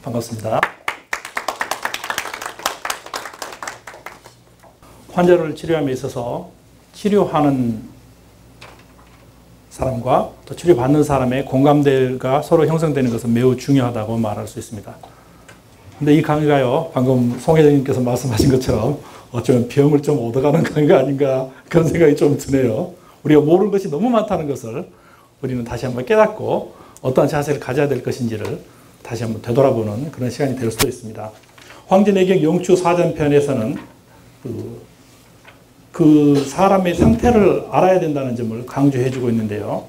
반갑습니다. 환자를 치료함에 있어서 치료하는 사람과 또 치료받는 사람의 공감대가 서로 형성되는 것은 매우 중요하다고 말할 수 있습니다. 근데 이 강의가요, 방금 송 회장님께서 말씀하신 것처럼 어쩌면 병을 좀 얻어가는 강의가 아닌가 그런 생각이 좀 드네요. 우리가 모르는 것이 너무 많다는 것을 우리는 다시 한번 깨닫고 어떠한 자세를 가져야 될 것인지를 다시 한번 되돌아보는 그런 시간이 될 수도 있습니다. 황제내경 영추 사전편에서는 그 사람의 상태를 알아야 된다는 점을 강조해 주고 있는데요.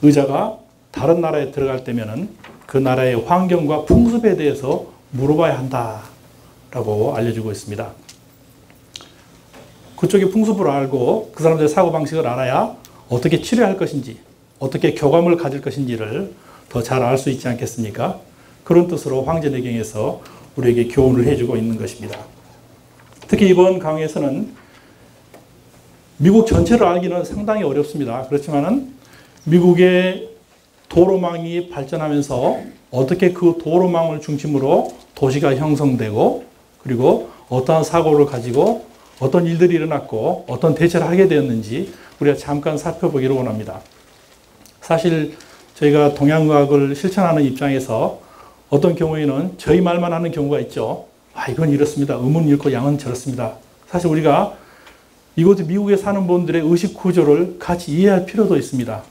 의자가 다른 나라에 들어갈 때면은 그 나라의 환경과 풍습에 대해서 물어봐야 한다라고 알려주고 있습니다. 그쪽의 풍습을 알고 그 사람들의 사고방식을 알아야 어떻게 치료할 것인지, 어떻게 교감을 가질 것인지를 더 잘 알 수 있지 않겠습니까? 그런 뜻으로 황제내경에서 우리에게 교훈을 해주고 있는 것입니다. 특히 이번 강의에서는 미국 전체를 알기는 상당히 어렵습니다. 그렇지만은 미국의 도로망이 발전하면서 어떻게 그 도로망을 중심으로 도시가 형성되고 그리고 어떠한 사고를 가지고 어떤 일들이 일어났고 어떤 대처를 하게 되었는지 우리가 잠깐 살펴보기를 원합니다. 사실 저희가 동양의학을 실천하는 입장에서 어떤 경우에는 저희 말만 하는 경우가 있죠. 이건 이렇습니다. 음은 이렇고 양은 저렇습니다. 사실 우리가 이곳 미국에 사는 분들의 의식 구조를 같이 이해할 필요도 있습니다.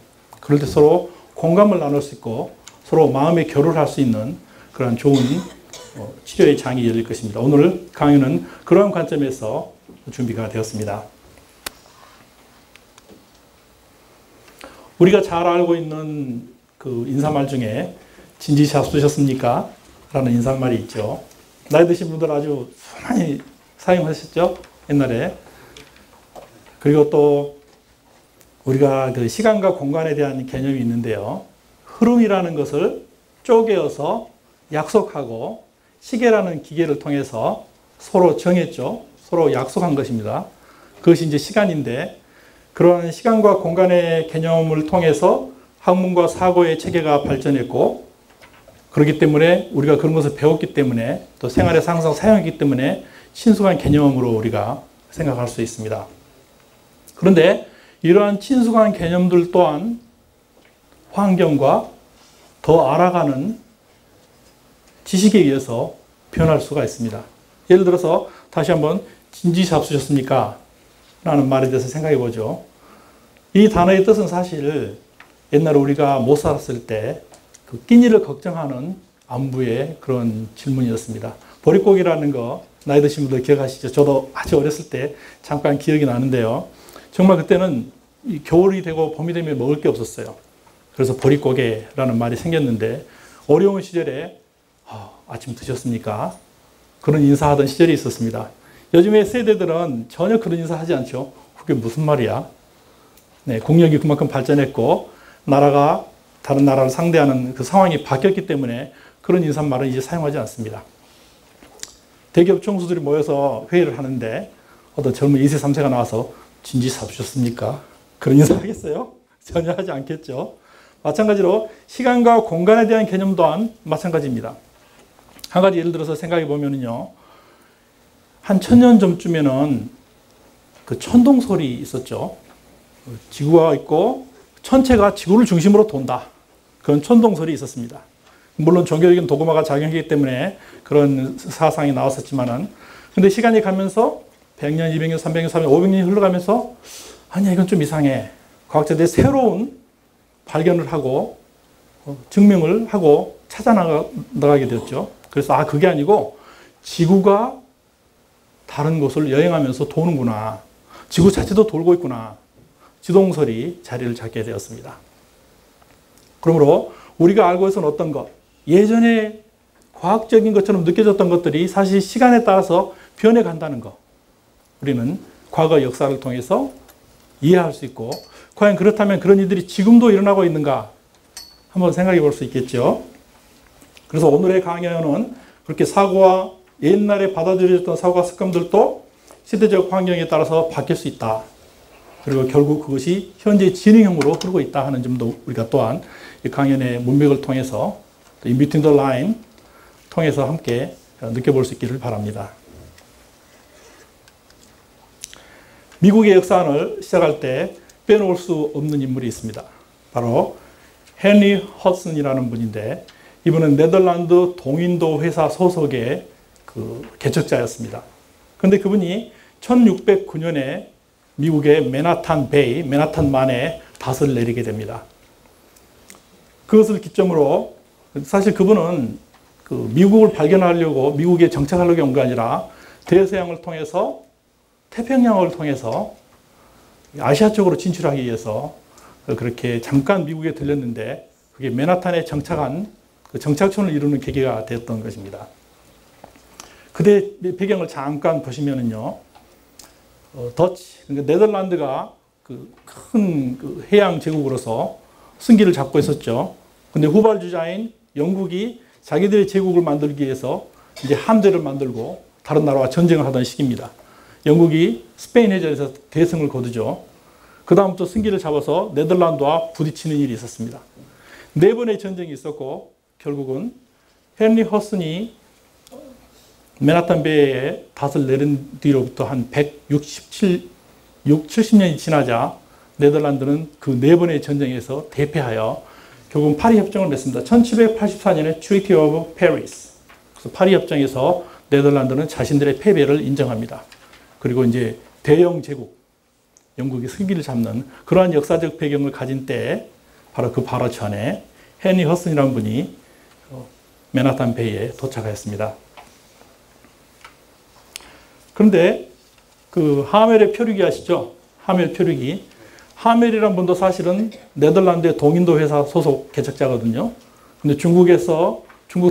그럴 때 서로 공감을 나눌 수 있고 서로 마음의 교류를 할 수 있는 그런 좋은 치료의 장이 열릴 것입니다. 오늘 강의는 그러한 관점에서 준비가 되었습니다. 우리가 잘 알고 있는 그 인사말 중에 진지 잡수셨습니까? 라는 인사말이 있죠. 나이 드신 분들 아주 많이 사용하셨죠? 옛날에. 그리고 또 우리가 그 시간과 공간에 대한 개념이 있는데요. 흐름이라는 것을 쪼개어서 약속하고 시계라는 기계를 통해서 서로 정했죠. 서로 약속한 것입니다. 그것이 이제 시간인데 그러한 시간과 공간의 개념을 통해서 학문과 사고의 체계가 발전했고 그렇기 때문에 우리가 그런 것을 배웠기 때문에 또 생활에서 항상 사용했기 때문에 친숙한 개념으로 우리가 생각할 수 있습니다. 그런데 이러한 친숙한 개념들 또한 환경과 더 알아가는 지식에 의해서 변할 수가 있습니다. 예를 들어서 다시 한번 진지 잡수셨습니까? 라는 말에 대해서 생각해 보죠. 이 단어의 뜻은 사실 옛날에 우리가 못 살았을 때 그 끼니를 걱정하는 안부의 그런 질문이었습니다. 보릿고기라는 거 나이 드신 분들 기억하시죠? 저도 아주 어렸을 때 잠깐 기억이 나는데요. 정말 그때는 겨울이 되고 봄이 되면 먹을 게 없었어요. 그래서 보릿고개라는 말이 생겼는데 어려운 시절에 아침 드셨습니까? 그런 인사하던 시절이 있었습니다. 요즘의 세대들은 전혀 그런 인사하지 않죠. 그게 무슨 말이야? 네, 국력이 그만큼 발전했고 나라가 다른 나라를 상대하는 그 상황이 바뀌었기 때문에 그런 인사말은 이제 사용하지 않습니다. 대기업 총수들이 모여서 회의를 하는데 어떤 젊은 2세, 3세가 나와서 진지 잡수셨습니까? 그런 인사 하겠어요? 전혀 하지 않겠죠. 마찬가지로 시간과 공간에 대한 개념 또한 마찬가지입니다. 한 가지 예를 들어서 생각해 보면요. 한 1000년 전쯤에는 그 천동설이 있었죠. 지구가 있고 천체가 지구를 중심으로 돈다. 그런 천동설이 있었습니다. 물론 종교적인 도구마가 작용하기 때문에 그런 사상이 나왔었지만은 근데 시간이 가면서 100년, 200년, 300년, 400년, 500년이 흘러가면서 아니야 이건 좀 이상해. 과학자들이 새로운 발견을 하고 증명을 하고 찾아나가게 되었죠. 그래서 그게 아니고 지구가 다른 곳을 여행하면서 도는구나. 지구 자체도 돌고 있구나. 지동설이 자리를 잡게 되었습니다. 그러므로 우리가 알고 있었던 어떤 것, 예전에 과학적인 것처럼 느껴졌던 것들이 사실 시간에 따라서 변해간다는 것. 우리는 과거 역사를 통해서 이해할 수 있고 과연 그렇다면 그런 일들이 지금도 일어나고 있는가 한번 생각해 볼 수 있겠죠. 그래서 오늘의 강연은 그렇게 사고와 옛날에 받아들여졌던 사고와 습관들도 시대적 환경에 따라서 바뀔 수 있다. 그리고 결국 그것이 현재 진행형으로 흐르고 있다 하는 점도 우리가 또한 이 강연의 문맥을 통해서 In Between the Line 통해서 함께 느껴볼 수 있기를 바랍니다. 미국의 역사를 시작할 때 빼놓을 수 없는 인물이 있습니다. 바로 헨리 허슨이라는 분인데, 이분은 네덜란드 동인도 회사 소속의 그 개척자였습니다. 그런데 그분이 1609년에 미국의 맨하탄 베이, 맨하탄만에 닷을 내리게 됩니다. 그것을 기점으로 사실 그분은 그 미국을 발견하려고, 미국에 정착하려고 온 게 아니라 대서양을 통해서, 태평양을 통해서 아시아 쪽으로 진출하기 위해서 그렇게 잠깐 미국에 들렸는데, 그게 맨하탄에 정착한 그 정착촌을 이루는 계기가 되었던 것입니다. 그때 배경을 잠깐 보시면은요, 더치, 그러니까 네덜란드가 그 큰 해양 제국으로서 승기를 잡고 있었죠. 근데 후발주자인 영국이 자기들의 제국을 만들기 위해서 이제 함대를 만들고 다른 나라와 전쟁을 하던 시기입니다. 영국이 스페인 해전에서 대승을 거두죠. 그 다음부터 승기를 잡아서 네덜란드와 부딪히는 일이 있었습니다. 4번의 전쟁이 있었고, 결국은 헨리 허슨이 맨하탄 베이에 닷을 내린 뒤로부터 한 70년이 지나자 네덜란드는 그 4번의 전쟁에서 대패하여 결국은 파리협정을 맺습니다. 1784년에 Treaty of Paris. 그래서 파리협정에서 네덜란드는 자신들의 패배를 인정합니다. 그리고 이제 대영 제국, 영국이 승기를 잡는 그러한 역사적 배경을 가진 때에 바로 그 바로 전에 헨리 허슨이라는 분이 맨하탄 베이에 도착하였습니다. 그런데 그 하멜의 표류기 아시죠? 하멜 표류기. 하멜이라는 분도 사실은 네덜란드의 동인도 회사 소속 개척자거든요. 근데 중국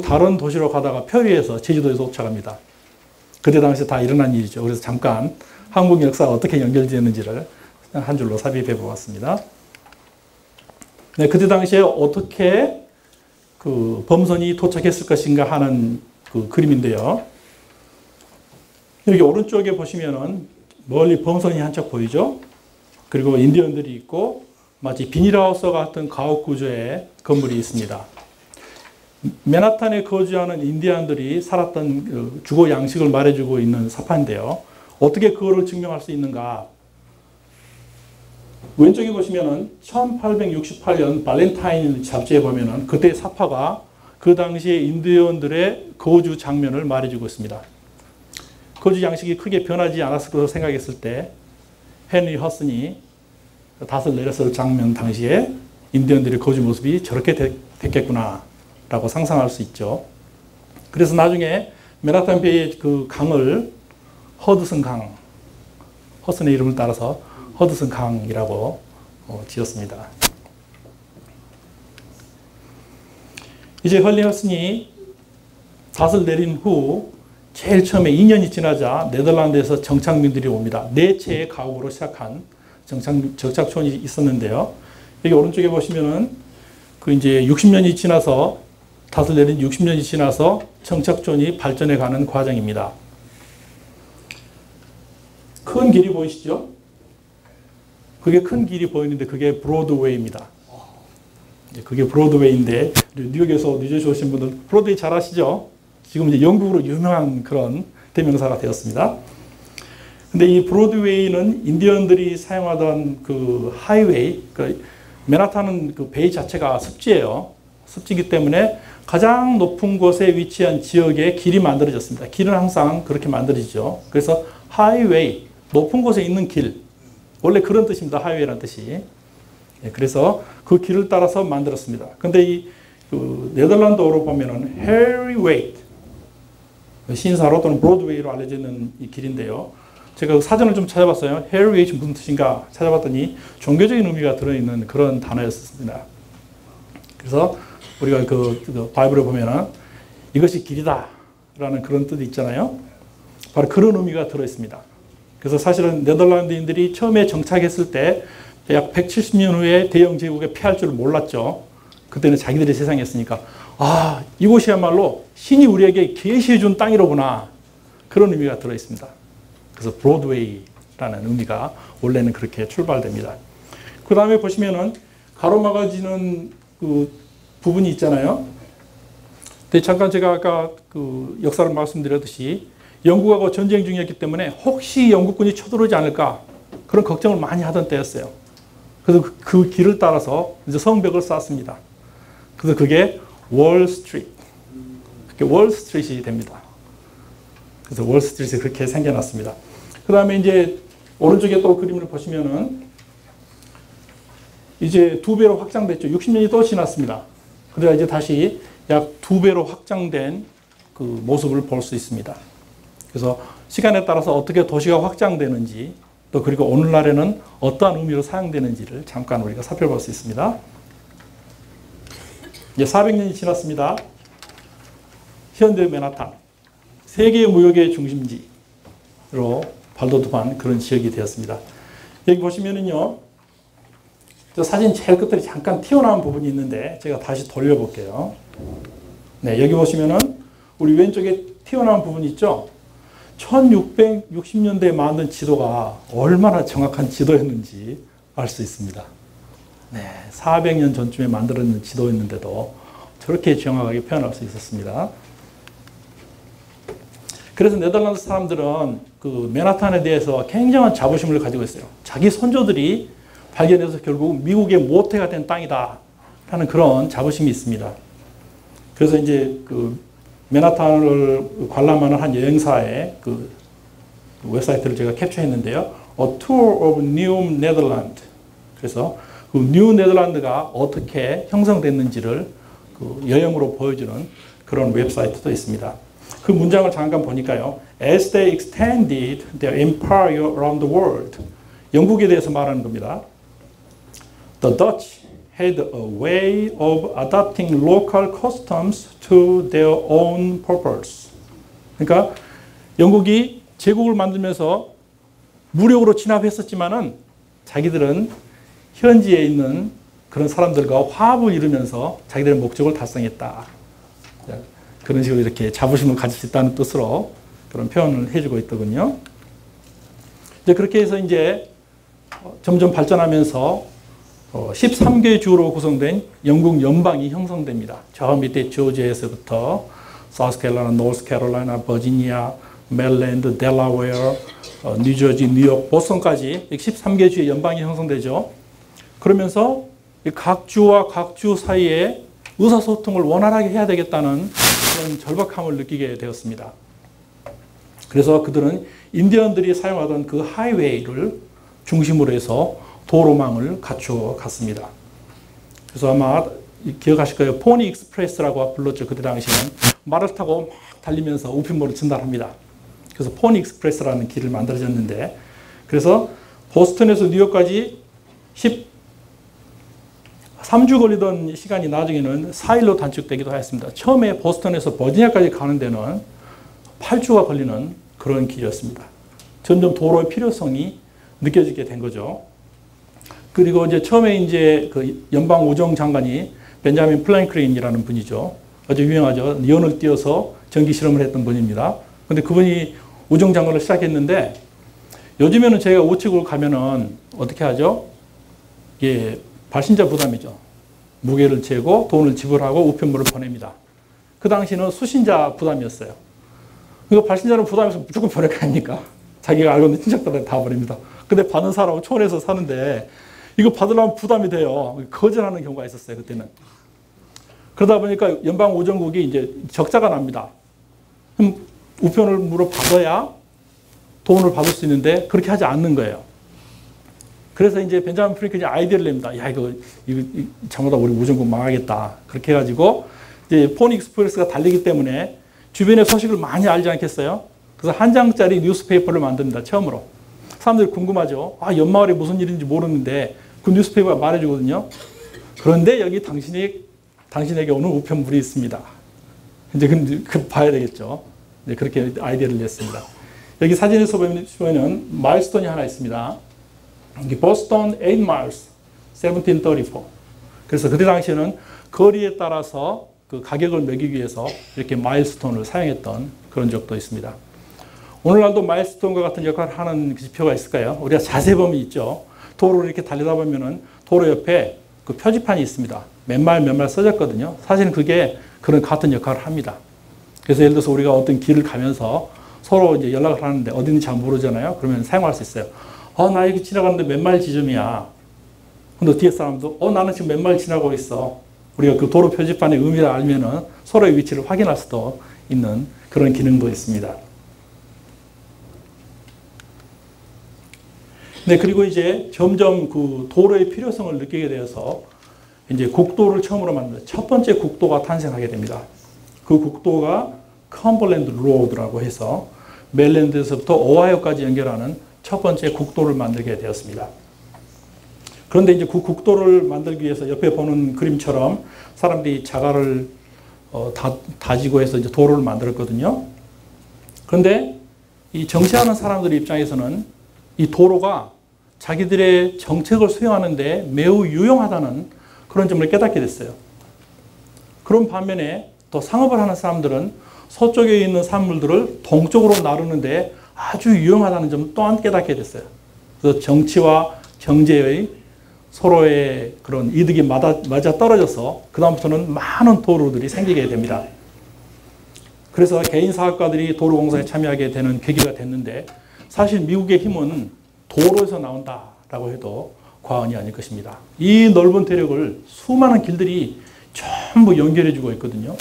다른 도시로 가다가 표류해서 제주도에 도착합니다. 그때 당시 다 일어난 일이죠. 그래서 잠깐 한국 역사가 어떻게 연결되는지를 한 줄로 삽입해 보았습니다. 네, 그때 당시에 어떻게 그 범선이 도착했을 것인가 하는 그 그림인데요. 여기 오른쪽에 보시면은 멀리 범선이 한 척 보이죠? 그리고 인디언들이 있고 마치 비닐하우스 같은 가옥 구조의 건물이 있습니다. 맨하탄에 거주하는 인디언들이 살았던 주거 양식을 말해주고 있는 사파인데요. 어떻게 그거를 증명할 수 있는가? 왼쪽에 보시면은 1868년 발렌타인 잡지에 보면은 그때 사파가 그 당시에 인디언들의 거주 장면을 말해주고 있습니다. 거주 양식이 크게 변하지 않았을 것으로 생각했을 때 헨리 허슨이 닷을 내렸을 장면 당시에 인디언들의 거주 모습이 저렇게 됐겠구나 라고 상상할 수 있죠. 그래서 나중에 맨하탄 베이의 그 강을 허드슨 강, 허슨의 이름을 따라서 허드슨 강이라고 지었습니다. 이제 헨리 허슨이 닷을 내린 후 제일 처음에 2년이 지나자 네덜란드에서 정착민들이 옵니다. 4채의 가옥으로 시작한 정착촌이 있었는데요. 여기 오른쪽에 보시면은 그 이제 60년이 지나서 닷을 내린 60년이 지나서 정착촌이 발전해 가는 과정입니다. 큰 길이 보이시죠? 그게 큰 길이 보이는데 그게 브로드웨이입니다. 그게 브로드웨이인데 뉴욕에서 뉴저지 오신 분들 브로드웨이 잘 아시죠? 지금 이제 영국으로 유명한 그런 대명사가 되었습니다. 근데 이 브로드웨이는 인디언들이 사용하던 그 하이웨이, 그 맨하탄은 그 베이 자체가 습지예요. 습지이기 때문에 가장 높은 곳에 위치한 지역에 길이 만들어졌습니다. 길은 항상 그렇게 만들어지죠. 그래서 하이웨이, 높은 곳에 있는 길. 원래 그런 뜻입니다. 하이웨이라는 뜻이. 그래서 그 길을 따라서 만들었습니다. 근데 이 그 네덜란드어로 보면은 헤리웨이, 신사로 또는 브로드웨이로 알려져 있는 이 길인데요. 제가 사전을 좀 찾아봤어요. 헤리웨이 무슨 뜻인가 찾아봤더니 종교적인 의미가 들어있는 그런 단어였습니다. 그래서 우리가 그 바이블에 보면은 이것이 길이다 라는 그런 뜻이 있잖아요. 바로 그런 의미가 들어있습니다. 그래서 사실은 네덜란드인들이 처음에 정착했을 때 약 170년 후에 대영 제국에 패할 줄 몰랐죠. 그때는 자기들의 세상이었으니까 아, 이곳이야말로 신이 우리에게 계시해 준 땅이로구나. 그런 의미가 들어있습니다. 그래서 브로드웨이라는 의미가 원래는 그렇게 출발됩니다. 그 다음에 보시면은 가로막아지는 그 부분이 있잖아요. 근데 잠깐 제가 아까 그 역사를 말씀드렸듯이 영국하고 전쟁 중이었기 때문에 혹시 영국군이 쳐들어오지 않을까 그런 걱정을 많이 하던 때였어요. 그래서 그 길을 따라서 이제 성벽을 쌓습니다. 그래서 그게 월스트리트. 그게 월스트리트이 됩니다. 그래서 월스트리트이 그렇게 생겨났습니다. 그 다음에 이제 오른쪽에 또 그림을 보시면은 이제 2배로 확장됐죠. 60년이 또 지났습니다. 그래야 이제 다시 약 2배로 확장된 그 모습을 볼 수 있습니다. 그래서 시간에 따라서 어떻게 도시가 확장되는지 또 그리고 오늘날에는 어떠한 의미로 사용되는지를 잠깐 우리가 살펴볼 수 있습니다. 이제 400년이 지났습니다. 현대 맨하탄, 세계 무역의 중심지로 발돋움한 그런 지역이 되었습니다. 여기 보시면은요, 저 사진 제일 끝에 잠깐 튀어나온 부분이 있는데 제가 다시 돌려볼게요. 네, 여기 보시면은 우리 왼쪽에 튀어나온 부분이 있죠. 1660년대에 만든 지도가 얼마나 정확한 지도였는지 알 수 있습니다. 네, 400년 전쯤에 만들어진 지도였는데도 저렇게 정확하게 표현할 수 있었습니다. 그래서 네덜란드 사람들은 그 맨하탄에 대해서 굉장한 자부심을 가지고 있어요. 자기 선조들이 발견해서 결국 미국의 모태가 된 땅이다 하는 그런 자부심이 있습니다. 그래서 이제 그 맨하탄을 관람하는 한 여행사의 그 웹사이트를 제가 캡처했는데요. A Tour of New Netherlands. 그래서 그 뉴 네덜란드가 어떻게 형성됐는지를 그 여행으로 보여주는 그런 웹사이트도 있습니다. 그 문장을 잠깐 보니까요. As they extended their empire around the world. 영국에 대해서 말하는 겁니다. The Dutch had a way of adapting local customs to their own purpose. 그러니까 영국이 제국을 만들면서 무력으로 진압했었지만은 자기들은 현지에 있는 그런 사람들과 화합을 이루면서 자기들의 목적을 달성했다. 그런 식으로 이렇게 자부심을 가질 수 있다는 뜻으로 그런 표현을 해주고 있더군요. 이제 그렇게 해서 이제 점점 발전하면서 13개 주로 구성된 영국 연방이 형성됩니다. 저 밑에 조지아에서부터 사우스캐롤라이나, 노스캐롤라이나, 버지니아, 메릴랜드, 델라웨어, 뉴저지, 뉴욕, 보스턴까지 13개 주의 연방이 형성되죠. 그러면서 각 주와 각 주 사이에 의사소통을 원활하게 해야 되겠다는 그런 절박함을 느끼게 되었습니다. 그래서 그들은 인디언들이 사용하던 그 하이웨이를 중심으로 해서 도로망을 갖추어 갔습니다. 그래서 아마 기억하실 거예요. 포니 익스프레스라고 불렀죠. 그때 당시에는 말을 타고 막 달리면서 우편물을 전달합니다. 그래서 포니 익스프레스라는 길을 만들어졌는데, 그래서 보스턴에서 뉴욕까지 13주 걸리던 시간이 나중에는 4일로 단축되기도 하였습니다. 처음에 보스턴에서 버지니아까지 가는 데는 8주가 걸리는 그런 길이었습니다. 점점 도로의 필요성이 느껴지게 된 거죠. 그리고 이제 처음에 이제 그 연방 우정 장관이 벤자민 플랭클린이라는 분이죠. 아주 유명하죠. 연을 띄어서 전기 실험을 했던 분입니다. 근데 그분이 우정 장관을 시작했는데, 요즘에는 저희가 우측으로 가면은 어떻게 하죠? 예, 발신자 부담이죠. 무게를 재고 돈을 지불하고 우편물을 보냅니다. 그 당시는 수신자 부담이었어요. 그러니까 발신자는 부담해서 무조건 보낼 거 아닙니까? 자기가 알고 있는 친척들한테 다 보냅니다. 근데 받는 사람은 초원에서 사는데 이거 받으려면 부담이 돼요. 거절하는 경우가 있었어요, 그때는. 그러다 보니까 연방 우정국이 이제 적자가 납니다. 그럼 우편물을 받아야 돈을 받을 수 있는데 그렇게 하지 않는 거예요. 그래서 이제 벤자민 프랭클린이 아이디어를 냅니다. 야, 이거 잘못하다 우리 우정국 망하겠다. 그렇게 해가지고 이제 포니 익스프레스가 달리기 때문에 주변의 소식을 많이 알지 않겠어요? 그래서 한 장짜리 뉴스페이퍼를 만듭니다. 처음으로. 사람들이 궁금하죠. 아, 연마을에 무슨 일인지 모르는데 그 뉴스페이퍼가 말해주거든요. 그런데 여기 당신에게 오는 우편물이 있습니다. 이제 그 봐야 되겠죠. 네, 그렇게 아이디어를 냈습니다. 여기 사진에서 보면 마일스톤이 하나 있습니다. 여기 보스턴 8 miles, 1734. 그래서 그때 당시에는 거리에 따라서 그 가격을 매기기 위해서 이렇게 마일스톤을 사용했던 그런 적도 있습니다. 오늘날도 마일스톤과 같은 역할을 하는 지표가 있을까요? 우리가 자세범위 있죠. 도로를 이렇게 달리다 보면은 도로 옆에 그 표지판이 있습니다. 몇 말 써졌거든요. 사실은 그게 그런 같은 역할을 합니다. 그래서 예를 들어서 우리가 어떤 길을 가면서 서로 이제 연락을 하는데 어딘지 잘 모르잖아요. 그러면 사용할 수 있어요. 나 여기 지나가는데 몇 마일 지점이야. 근데 뒤에 사람도 나는 지금 몇 마일 지나고 있어. 우리가 그 도로 표지판의 의미를 알면은 서로의 위치를 확인할 수도 있는 그런 기능도 있습니다. 네, 그리고 이제 점점 그 도로의 필요성을 느끼게 되어서 이제 국도를 처음으로 만든 첫 번째 국도가 탄생하게 됩니다. 그 국도가 컴버랜드 로드라고 해서 메릴랜드에서부터 오하이오까지 연결하는 첫 번째 국도를 만들게 되었습니다. 그런데 이제 그 국도를 만들기 위해서 옆에 보는 그림처럼 사람들이 자갈을 다지고 해서 이제 도로를 만들었거든요. 그런데 이 정치하는 사람들 입장에서는 이 도로가 자기들의 정책을 수행하는데 매우 유용하다는 그런 점을 깨닫게 됐어요. 그런 반면에 또 상업을 하는 사람들은 서쪽에 있는 산물들을 동쪽으로 나르는데 아주 유용하다는 점 또한 깨닫게 됐어요. 그래서 정치와 경제의 서로의 그런 이득이 맞아 떨어져서 그다음부터는 많은 도로들이 생기게 됩니다. 그래서 개인 사업가들이 도로 공사에 참여하게 되는 계기가 됐는데 사실 미국의 힘은 도로에서 나온다라고 해도 과언이 아닐 것입니다. 이 넓은 대륙을 수많은 길들이 전부 연결해주고 있거든요.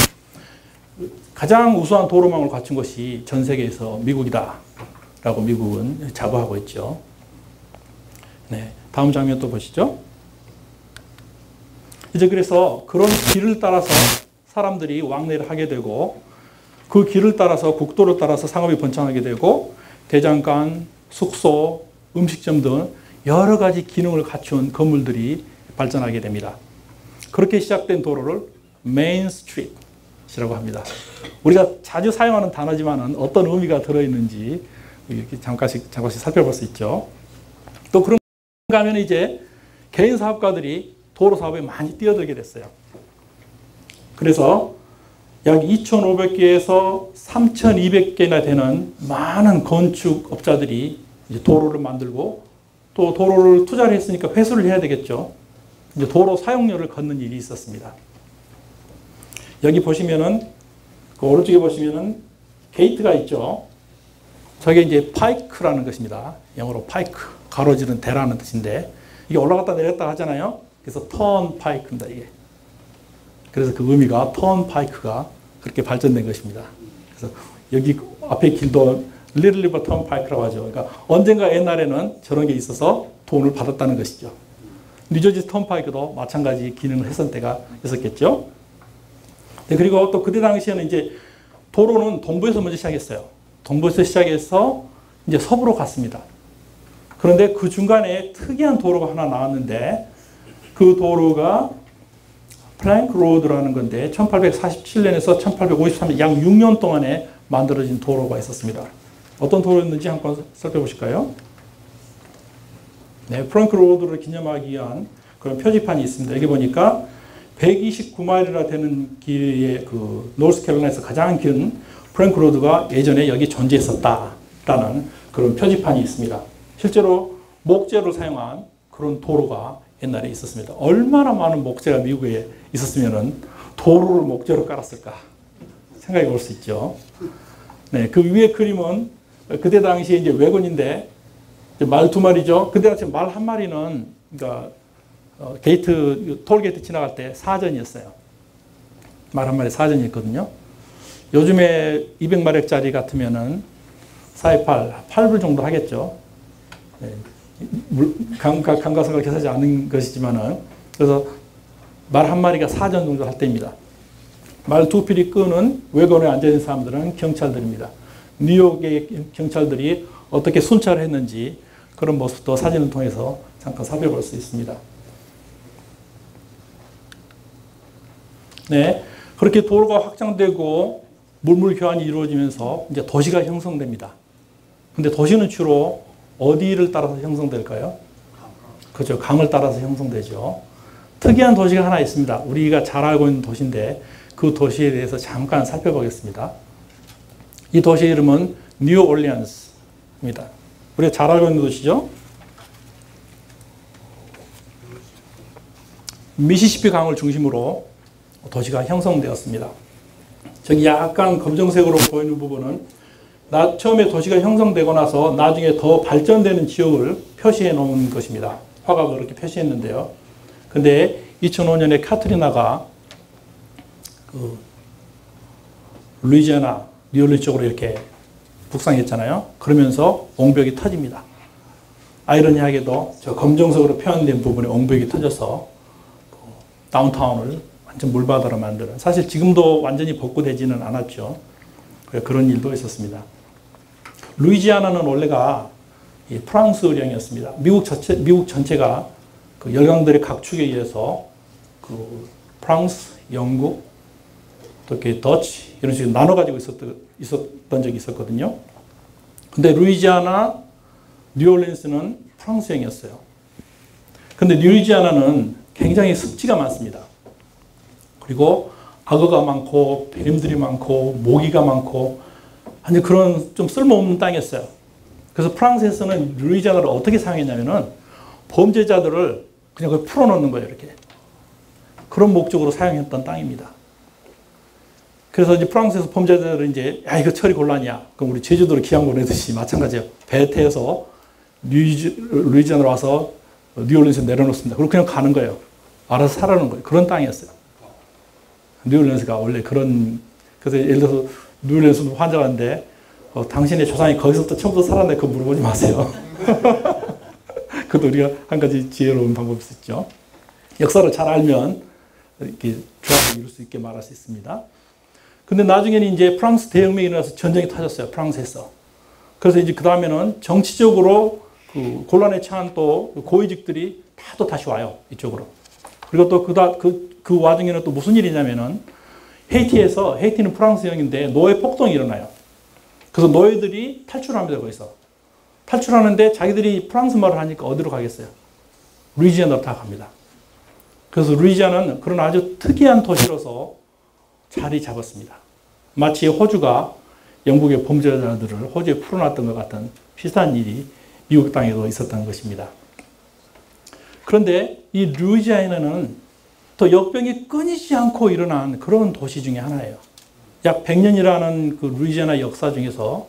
가장 우수한 도로망을 갖춘 것이 전 세계에서 미국이다라고 미국은 자부하고 있죠. 네, 다음 장면 또 보시죠. 이제 그래서 그런 길을 따라서 사람들이 왕래를 하게 되고 그 길을 따라서 국도를 따라서 상업이 번창하게 되고 대장간, 숙소, 음식점 등 여러 가지 기능을 갖춘 건물들이 발전하게 됩니다. 그렇게 시작된 도로를 메인 스트리트라고 합니다. 우리가 자주 사용하는 단어지만 어떤 의미가 들어있는지 이렇게 잠깐씩 살펴볼 수 있죠. 또 그런가 하면 이제 개인 사업가들이 도로 사업에 많이 뛰어들게 됐어요. 그래서 약 2,500개에서 3,200개나 되는 많은 건축업자들이 이제 도로를 만들고 또 도로를 투자를 했으니까 회수를 해야 되겠죠. 이제 도로 사용료를 걷는 일이 있었습니다. 여기 보시면은 그 오른쪽에 보시면은 게이트가 있죠. 저게 이제 파이크라는 것입니다. 영어로 파이크, 가로지른 대라는 뜻인데 이게 올라갔다 내렸다 하잖아요. 그래서 턴 파이크입니다, 이게. 그래서 그 의미가 턴 파이크가 그렇게 발전된 것입니다. 그래서 여기 앞에 길도 리틀 리버 턴 파이크라고 하죠. 그러니까 언젠가 옛날에는 저런 게 있어서 돈을 받았다는 것이죠. 뉴저지 턴 파이크도 마찬가지 기능을 했던 때가 있었겠죠. 네, 그리고 또 그때 당시에는 이제 도로는 동부에서 먼저 시작했어요. 동부에서 시작해서 이제 서부로 갔습니다. 그런데 그 중간에 특이한 도로가 하나 나왔는데 그 도로가 플랭크 로드라는 건데 1847년에서 1853년 약 6년 동안에 만들어진 도로가 있었습니다. 어떤 도로였는지 한번 살펴보실까요? 네, 플랭크 로드를 기념하기 위한 그런 표지판이 있습니다. 여기 보니까 129마일이나 되는 길의 그 노스캐롤라이나에서 가장 긴 플랭크 로드가 예전에 여기 존재했었다라는 그런 표지판이 있습니다. 실제로 목재를 사용한 그런 도로가 옛날에 있었습니다. 얼마나 많은 목재가 미국에 있었으면 도로를 목재로 깔았을까 생각해 볼 수 있죠. 네, 그 위에 그림은 그때 당시에 이제 외곤인데 말 두 마리죠. 그때 당시 말 한 마리는 그러니까 게이트 톨게이트 지나갈 때 사전이었어요. 말 한 마리 사전이었거든요. 요즘에 200마력짜리 같으면은 428, 8불 정도 하겠죠. 네. 감가상각을 계산하지 않은 것이지만은 그래서 말 한 마리가 사전 정도 할 때입니다. 말 두 필이 끄는 외건에 앉아있는 사람들은 경찰들입니다. 뉴욕의 경찰들이 어떻게 순찰을 했는지 그런 모습도 사진을 통해서 잠깐 살펴볼 수 있습니다. 네, 그렇게 도로가 확장되고 물물 교환이 이루어지면서 이제 도시가 형성됩니다. 근데 도시는 주로 어디를 따라서 형성될까요? 그렇죠. 강을 따라서 형성되죠. 특이한 도시가 하나 있습니다. 우리가 잘 알고 있는 도시인데 그 도시에 대해서 잠깐 살펴보겠습니다. 이 도시의 이름은 뉴올리언스입니다. 우리가 잘 알고 있는 도시죠. 미시시피 강을 중심으로 도시가 형성되었습니다. 저기 약간 검정색으로 보이는 부분은 처음에 도시가 형성되고 나서 나중에 더 발전되는 지역을 표시해 놓은 것입니다. 화가가 그렇게 표시했는데요. 근데 2005년에 카트리나가 루이지애나, 뉴올리언스 쪽으로 이렇게 북상했잖아요. 그러면서 옹벽이 터집니다. 아이러니하게도 저 검정색으로 표현된 부분에 옹벽이 터져서 다운타운을 완전 물바다로 만드는, 사실 지금도 완전히 복구되지는 않았죠. 그런 일도 있었습니다. 루이지아나는 원래가 프랑스령이었습니다. 미국 전체가 그 열강들의 각축에 의해서 그 프랑스, 영국, 또 이렇게 더치 이런 식으로 나눠가지고 있었던 적이 있었거든요. 근데 루이지아나, 뉴올리언스는 프랑스령이었어요. 근데 루이지아나는 굉장히 습지가 많습니다. 그리고 악어가 많고 뱀들이 많고 모기가 많고 아니 그런 좀 쓸모없는 땅이었어요. 그래서 프랑스에서는 루이지아나를 어떻게 사용했냐면은 범죄자들을 그냥 거기 풀어놓는 거예요. 이렇게. 그런 목적으로 사용했던 땅입니다. 그래서 이제 프랑스에서 범죄자들은 이제 야 이거 처리 곤란이야. 그럼 우리 제주도로 기한 보내듯이 마찬가지예요. 배 태워서 루이지아나로 와서 뉴올리언스에 내려놓습니다. 그리고 그냥 가는 거예요. 알아서 살아는 거예요. 그런 땅이었어요. 뉴올리언스가 원래 그런, 그래서 예를 들어서 뉴올리언스 환자가 왔는데 당신의 조상이 거기서부터 처음부터 살았네 그거 물어보지 마세요. 그것도 우리가 한 가지 지혜로운 방법일 수 있죠. 역사를 잘 알면 이렇게 조합을 이룰 수 있게 말할 수 있습니다. 근데 나중에는 이제 프랑스 대혁명이 일어나서 전쟁이 터졌어요. 프랑스에서. 그래서 이제 그 다음에는 정치적으로 그 곤란에 처한 또 고위직들이 다 또 다시 와요. 이쪽으로. 그리고 또 그 와중에는 또 무슨 일이냐면은 헤이티는 프랑스형인데 노예 폭동이 일어나요. 그래서 노예들이 탈출합니다. 거기서. 탈출하는데 자기들이 프랑스 말을 하니까 어디로 가겠어요? 루이지아나로 다 갑니다. 그래서 루이지아나는 그런 아주 특이한 도시로서 자리 잡았습니다. 마치 호주가 영국의 범죄자들을 호주에 풀어놨던 것 같은 비슷한 일이 미국 땅에도 있었던 것입니다. 그런데 이 루이지아나는 또 역병이 끊이지 않고 일어난 그런 도시 중에 하나예요. 약 100년이라는 그 루이지아나 역사 중에서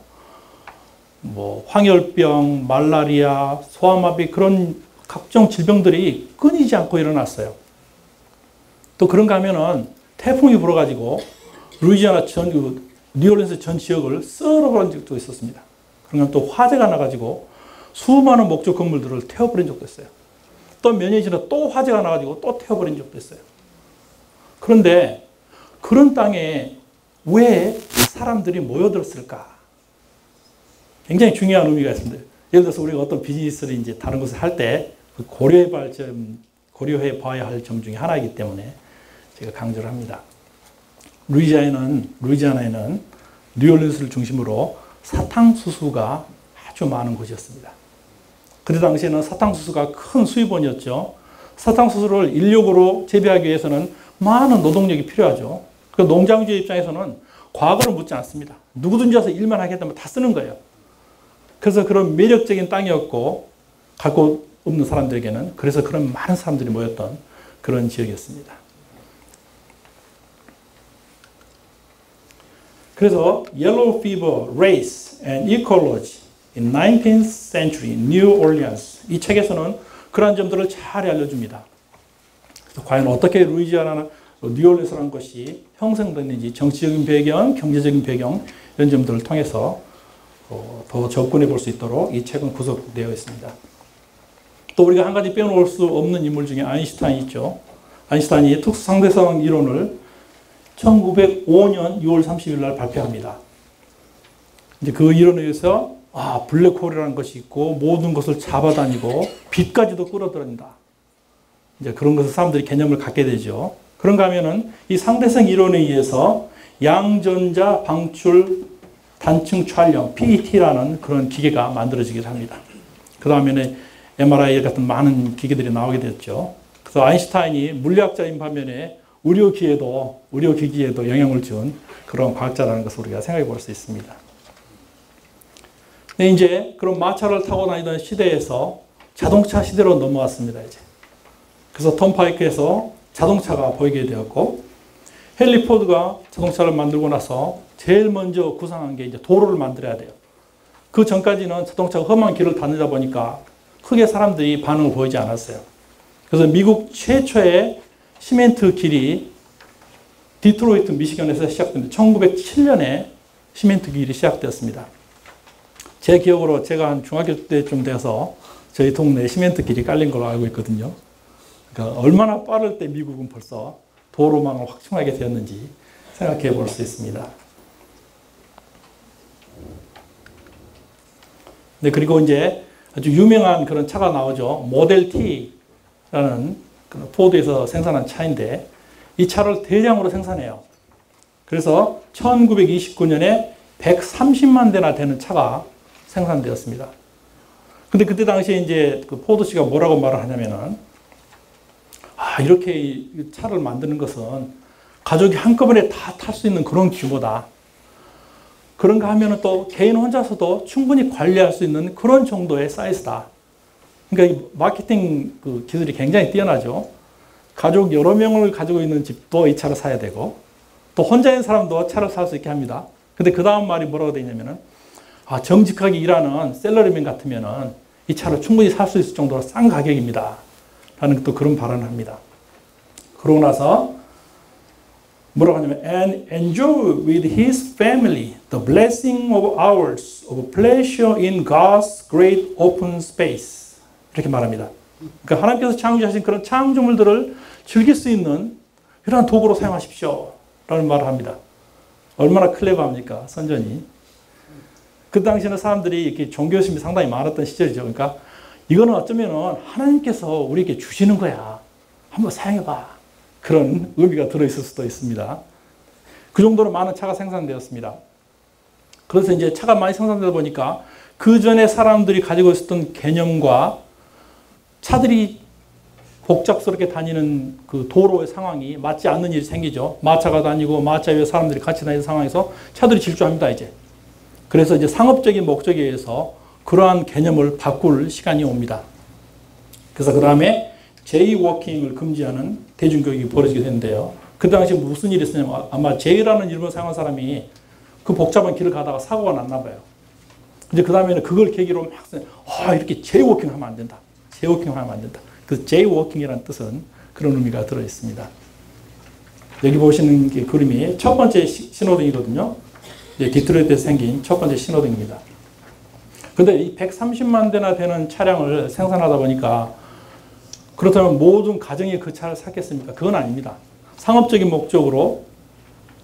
뭐 황열병, 말라리아, 소아마비 그런 각종 질병들이 끊이지 않고 일어났어요. 또 그런가 하면은 태풍이 불어가지고 루이지아나 뉴올리언스 전 지역을 썰어버린 적도 있었습니다. 그러면 또 화재가 나가지고 수많은 목조 건물들을 태워버린 적도 있어요. 또 몇 년이 지나 또 화재가 나가지고 또 태워버린 적도 있어요. 그런데 그런 땅에 왜 사람들이 모여들었을까? 굉장히 중요한 의미가 있습니다. 예를 들어서 우리가 어떤 비즈니스를 이제 다른 것을 할 때 고려해 봐야 할 점 중에 하나이기 때문에 제가 강조를 합니다. 루이지아나에는 뉴올리언스를 중심으로 사탕수수가 아주 많은 곳이었습니다. 그때 당시에는 사탕수수가 큰 수입원이었죠. 사탕수수를 인력으로 재배하기 위해서는 많은 노동력이 필요하죠. 그 농장주의 입장에서는 과거를 묻지 않습니다. 누구든지 와서 일만 하겠다면 다 쓰는 거예요. 그래서 그런 매력적인 땅이었고 갖고 없는 사람들에게는 그래서 그런 많은 사람들이 모였던 그런 지역이었습니다. 그래서 Yellow Fever, Race and Ecology in 19th Century New Orleans 이 책에서는 그런 점들을 잘 알려줍니다. 과연 어떻게 루이지아나 뉴올리언스라는 것이 형성됐는지 정치적인 배경, 경제적인 배경 이런 점들을 통해서 더 접근해 볼 수 있도록 이 책은 구성되어 있습니다. 또 우리가 한 가지 빼놓을 수 없는 인물 중에 아인슈타인이 있죠. 아인슈타인이 특수상대성 이론을 1905년 6월 30일 날 발표합니다. 이제 그 이론에 의해서 블랙홀이라는 것이 있고 모든 것을 잡아다니고 빛까지도 끌어들인다. 이제 그런 것을 사람들이 개념을 갖게 되죠. 그런가 하면은 이 상대성 이론에 의해서 양전자 방출 단층 촬영 PET라는 그런 기계가 만들어지기도 합니다. 그 다음에는 MRI 같은 많은 기계들이 나오게 됐죠. 그래서 아인슈타인이 물리학자인 반면에 의료기기에도 영향을 준 그런 과학자라는 것을 우리가 생각해 볼 수 있습니다. 근데 이제 그런 마차를 타고 다니던 시대에서 자동차 시대로 넘어왔습니다. 이제. 그래서 턴파이크에서 자동차가 보이게 되었고, 헨리 포드가 자동차를 만들고 나서 제일 먼저 구상한 게 이제 도로를 만들어야 돼요. 그 전까지는 자동차가 험한 길을 다니다 보니까 크게 사람들이 반응을 보이지 않았어요. 그래서 미국 최초의 시멘트 길이 디트로이트, 미시건에서 시작됩니다. 1907년에 시멘트 길이 시작되었습니다. 제 기억으로 제가 한 중학교 때쯤 돼서 저희 동네에 시멘트 길이 깔린 걸로 알고 있거든요. 그러니까 얼마나 빠를 때 미국은 벌써 도로망을 확충하게 되었는지 생각해 볼 수 있습니다. 네, 그리고 이제 아주 유명한 그런 차가 나오죠. 모델 T라는 포드에서 생산한 차인데 이 차를 대량으로 생산해요. 그래서 1929년에 130만 대나 되는 차가 생산되었습니다. 근데 그때 당시에 이제 그 포드 씨가 뭐라고 말을 하냐면은, 이렇게 차를 만드는 것은 가족이 한꺼번에 다 탈 수 있는 그런 규모다. 그런가 하면은 또 개인 혼자서도 충분히 관리할 수 있는 그런 정도의 사이즈다. 그러니까 이 마케팅 그 기술이 굉장히 뛰어나죠. 가족 여러 명을 가지고 있는 집도 이 차를 사야 되고, 또 혼자 있는 사람도 차를 살 수 있게 합니다. 근데 그 다음 말이 뭐라고 되어 있냐면은, 정직하게 일하는 셀러리맨 같으면은 이 차를 충분히 살 수 있을 정도로 싼 가격입니다. 라는 또 그런 발언을 합니다. 그러고 나서 뭐라고 하냐면, and enjoy with his family the blessing of hours of pleasure in God's great open space. 이렇게 말합니다. 그러니까 하나님께서 창조하신 그런 창조물들을 즐길 수 있는 이러한 도구로 사용하십시오. 라는 말을 합니다. 얼마나 클레버합니까? 선전이. 그 당시에는 사람들이 이렇게 종교심이 상당히 많았던 시절이죠. 그러니까 이거는 어쩌면 하나님께서 우리에게 주시는 거야. 한번 사용해봐. 그런 의미가 들어있을 수도 있습니다. 그 정도로 많은 차가 생산되었습니다. 그래서 이제 차가 많이 생산되다 보니까 그 전에 사람들이 가지고 있었던 개념과 차들이 복잡스럽게 다니는 그 도로의 상황이 맞지 않는 일이 생기죠. 마차가 다니고 마차 위에 사람들이 같이 다니는 상황에서 차들이 질주합니다, 이제. 그래서 이제 상업적인 목적에 의해서 그러한 개념을 바꿀 시간이 옵니다. 그래서 그 다음에 제이워킹을 금지하는 대중교육이 벌어지게 되는데요. 그 당시 무슨 일이 있었냐면 아마 제이라는 이름을 사용한 사람이 그 복잡한 길을 가다가 사고가 났나 봐요. 이제 그 다음에는 그걸 계기로 막 이렇게 제이워킹 하면 안 된다. 제이워킹 하면 안 된다. 그 제이워킹이라는 뜻은 그런 의미가 들어 있습니다. 여기 보시는 게 그림이 첫 번째 신호등이거든요. 디트로이트에서 생긴 첫 번째 신호등입니다. 근데 이 130만 대나 되는 차량을 생산하다 보니까 그렇다면 모든 가정이 그 차를 샀겠습니까? 그건 아닙니다. 상업적인 목적으로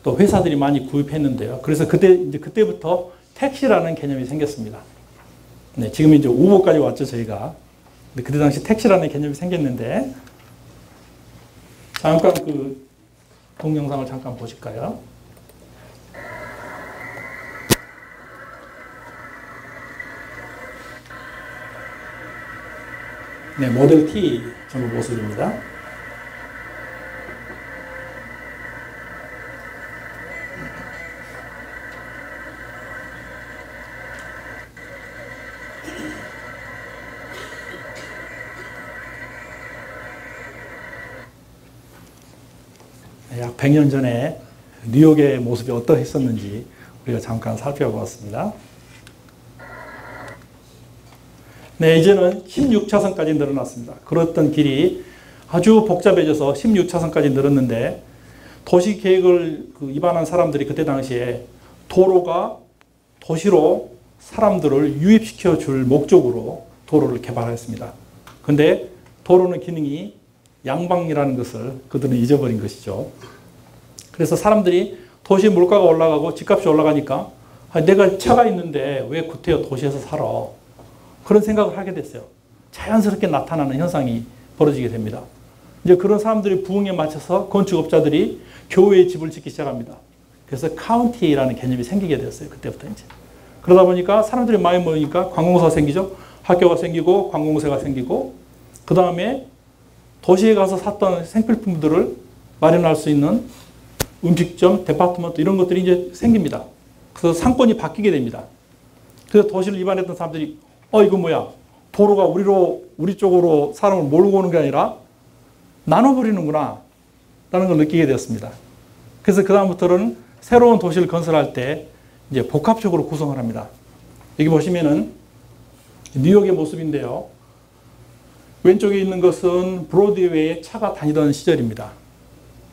또 회사들이 많이 구입했는데요. 그래서 그때부터 택시라는 개념이 생겼습니다. 네, 지금 이제 우버까지 왔죠, 저희가. 근데 그때 당시 택시라는 개념이 생겼는데, 잠깐 그 동영상을 잠깐 보실까요? 네, 모델 T 전후 모습입니다. 약 100년 전에 뉴욕의 모습이 어떠했었는지 우리가 잠깐 살펴보았습니다. 네, 이제는 16차선까지 늘어났습니다. 그랬던 길이 아주 복잡해져서 16차선까지 늘었는데 도시계획을 입안한 사람들이 그때 당시에 도로가 도시로 사람들을 유입시켜 줄 목적으로 도로를 개발했습니다. 근데 도로는 기능이 양방이라는 것을 그들은 잊어버린 것이죠. 그래서 사람들이 도시 물가가 올라가고 집값이 올라가니까 내가 차가 있는데 왜 구태여 도시에서 살아? 그런 생각을 하게 됐어요. 자연스럽게 나타나는 현상이 벌어지게 됩니다. 이제 그런 사람들이 부흥에 맞춰서 건축업자들이 교외에 집을 짓기 시작합니다. 그래서 카운티라는 개념이 생기게 되었어요. 그때부터 이제. 그러다 보니까 사람들이 많이 모이니까 관공서가 생기죠. 학교가 생기고 관공서가 생기고 그 다음에 도시에 가서 샀던 생필품들을 마련할 수 있는 음식점, 데파트먼트 이런 것들이 이제 생깁니다. 그래서 상권이 바뀌게 됩니다. 그래서 도시를 입안했던 사람들이 이거 뭐야? 도로가 우리 쪽으로 사람을 몰고 오는 게 아니라 나눠버리는구나. 걸 느끼게 되었습니다. 그래서 그다음부터는 새로운 도시를 건설할 때 이제 복합적으로 구성을 합니다. 여기 보시면은 뉴욕의 모습인데요. 왼쪽에 있는 것은 브로드웨이에 차가 다니던 시절입니다.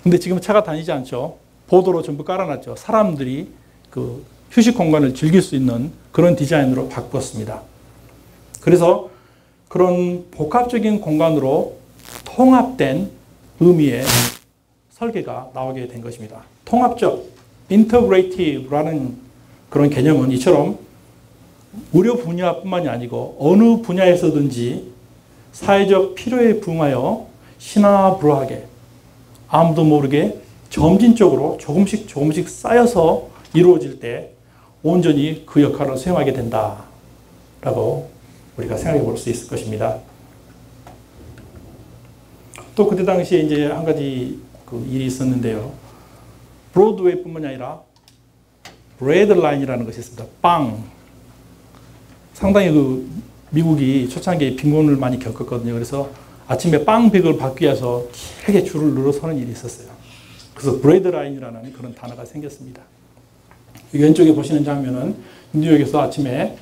근데 지금 차가 다니지 않죠. 보도로 전부 깔아놨죠. 사람들이 그 휴식 공간을 즐길 수 있는 그런 디자인으로 바꾸었습니다. 그래서 그런 복합적인 공간으로 통합된 의미의 설계가 나오게 된 것입니다. 통합적, integrative라는 그런 개념은 이처럼 의료 분야뿐만이 아니고 어느 분야에서든지 사회적 필요에 부응하여 시나브로하게 아무도 모르게 점진적으로 조금씩 쌓여서 이루어질 때 온전히 그 역할을 수행하게 된다라고 우리가 생각해 볼 수 있을 것입니다. 또 그때 당시에 이제 한 가지 그 일이 있었는데요. 브로드웨이뿐만이 아니라 브레드 라인이라는 것이 있습니다. 빵. 상당히 그 미국이 초창기에 빈곤을 많이 겪었거든요. 그래서 아침에 빵 100을 받기 위해서 길게 줄을 늘어서는 일이 있었어요. 그래서 브레드 라인이라는 그런 단어가 생겼습니다. 왼쪽에 보시는 장면은 뉴욕에서 아침에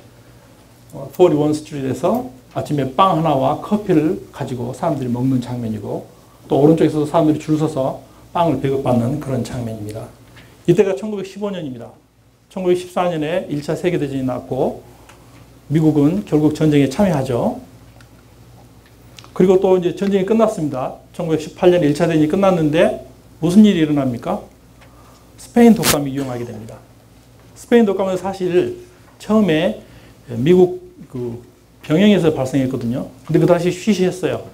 41 스트리트에서 아침에 빵 하나와 커피를 가지고 사람들이 먹는 장면이고, 또 오른쪽에서도 사람들이 줄 서서 빵을 배급받는 그런 장면입니다. 이때가 1915년입니다. 1914년에 1차 세계대전이 났고 미국은 결국 전쟁에 참여하죠. 그리고 또 이제 전쟁이 끝났습니다. 1918년 1차 대전이 끝났는데 무슨 일이 일어납니까? 스페인 독감이 유행하게 됩니다. 스페인 독감은 사실 처음에 미국 그 병영에서 발생했거든요. 근데 그 다시 쉬쉬했어요.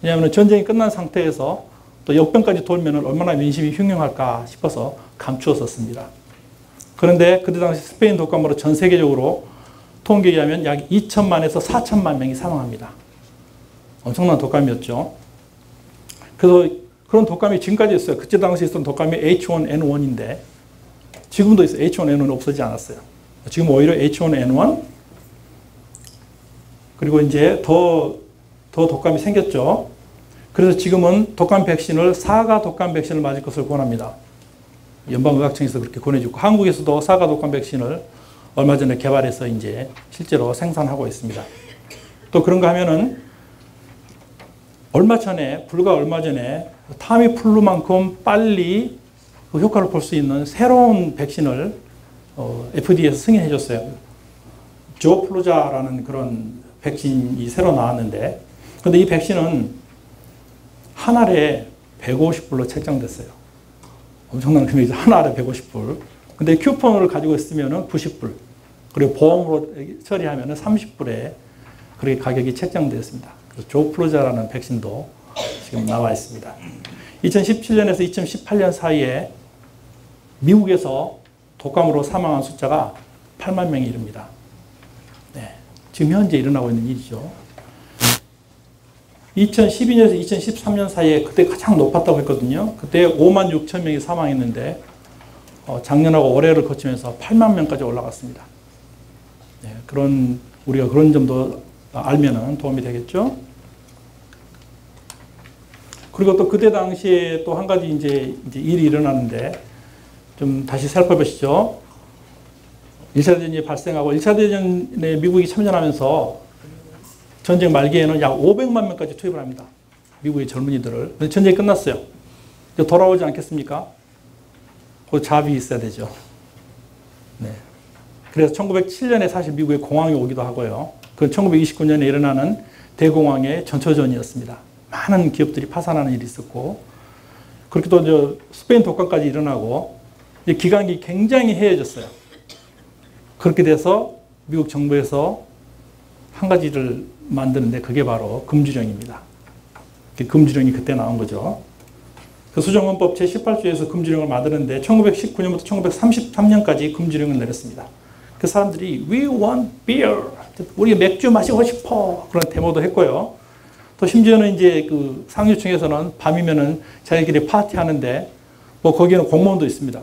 왜냐하면 전쟁이 끝난 상태에서 또 역병까지 돌면 얼마나 민심이 흉흉할까 싶어서 감추었었습니다. 그런데 그때 당시 스페인 독감으로 전 세계적으로 통계에 의하면 약 2천만에서 4천만 명이 사망합니다. 엄청난 독감이었죠. 그래서 그런 독감이 지금까지 있어요. 그때 당시에 있었던 독감이 H1N1인데 지금도 있어요. H1N1은 없어지지 않았어요. 지금 오히려 H1N1 그리고 이제 더 독감이 생겼죠. 그래서 지금은 독감 백신을 사가 독감 백신을 맞을 것을 권합니다. 연방의학청에서 그렇게 권해주고 한국에서도 사가 독감 백신을 얼마 전에 개발해서 이제 실제로 생산하고 있습니다. 또 그런가 하면은 불과 얼마 전에 타미플루만큼 빨리 그 효과를 볼 수 있는 새로운 백신을 FDA에서 승인해 줬어요. 조플루자라는 그런 백신이 새로 나왔는데, 근데 이 백신은 한 알에 150불로 책정됐어요. 엄청난 금액이죠. 한 알에 150불. 근데 쿠폰을 가지고 있으면 90불. 그리고 보험으로 처리하면 30불에 그렇게 가격이 책정되었습니다. 그래서 조플루자라는 백신도 지금 나와 있습니다. 2017년에서 2018년 사이에 미국에서 독감으로 사망한 숫자가 8만 명이 이릅니다. 네, 지금 현재 일어나고 있는 일이죠. 2012년에서 2013년 사이에 그때 가장 높았다고 했거든요. 그때 5만 6천 명이 사망했는데 작년하고 올해를 거치면서 8만 명까지 올라갔습니다. 네, 우리가 그런 점도 알면은 도움이 되겠죠. 그리고 또 그때 당시에 또 한 가지 이제 일이 일어났는데 좀 다시 살펴보시죠. 1차 대전이 발생하고 1차 대전에 미국이 참전하면서 전쟁 말기에는 약 500만 명까지 투입을 합니다. 미국의 젊은이들을. 근데 전쟁이 끝났어요. 이제 돌아오지 않겠습니까? 그 자비 있어야 되죠. 네. 그래서 1907년에 사실 미국에 공황이 오기도 하고요. 그 1929년에 일어나는 대공황의 전초전이었습니다. 많은 기업들이 파산하는 일이 있었고, 그렇게 또 스페인 독감까지 일어나고 기관이 굉장히 해이해졌어요. 그렇게 돼서 미국 정부에서 한 가지를 만드는데 그게 바로 금주령입니다. 금주령이 그때 나온 거죠. 그 수정헌법 제18조에서 금주령을 만드는데 1919년부터 1933년까지 금주령을 내렸습니다. 그 사람들이 We want beer. 우리 맥주 마시고 싶어. 그런 데모도 했고요. 또 심지어는 이제 그 상류층에서는 밤이면은 자기들이 파티하는데 뭐 거기에는 공무원도 있습니다.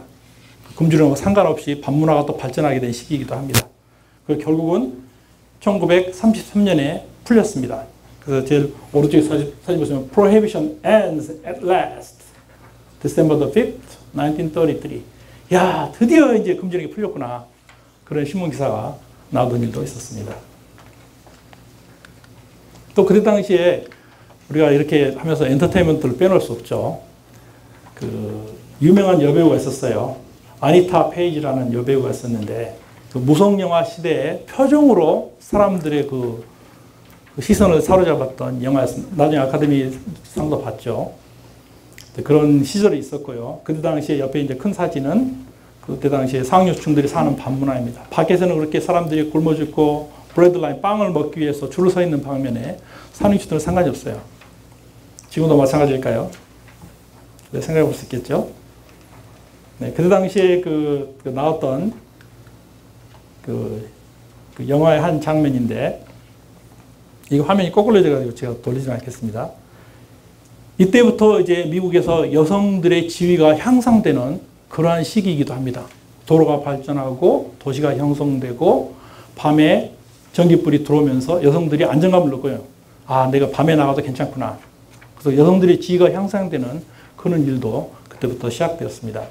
금주령과 상관없이 밤문화가 또 발전하게 된 시기이기도 합니다. 그리고 결국은 1933년에 풀렸습니다. 그래서 제일 오른쪽에 사진 보시면 Prohibition ends at last. December the 5th, 1933. 야, 드디어 이제 금지령이 풀렸구나. 그런 신문 기사가 나오던 일도 있었습니다. 또 그때 당시에 우리가 이렇게 하면서 엔터테인먼트를 빼놓을 수 없죠. 그 유명한 여배우가 있었어요. 아니타 페이지라는 여배우가 있었는데 그 무성영화 시대에 표정으로 사람들의 그 시선을 사로잡았던 영화였습니다. 나중에 아카데미 상도 받죠. 그런 시절이 있었고요. 그때 당시에 옆에 이제 큰 사진은 그때 당시에 상류층들이 사는 밤문화입니다. 밖에서는 그렇게 사람들이 굶어 죽고 브레드라인 빵을 먹기 위해서 줄을 서 있는 방면에 상류층들은 상관이 없어요. 지금도 마찬가지일까요? 네, 생각해 볼 수 있겠죠. 네, 그때 당시에 그 나왔던 그 영화의 한 장면인데 이거 화면이 거꾸로져가지고 제가 돌리지 않겠습니다. 이때부터 이제 미국에서 여성들의 지위가 향상되는 그러한 시기이기도 합니다. 도로가 발전하고 도시가 형성되고 밤에 전기불이 들어오면서 여성들이 안정감을 느껴요. 아, 내가 밤에 나가도 괜찮구나. 그래서 여성들의 지위가 향상되는 그런 일도 그때부터 시작되었습니다.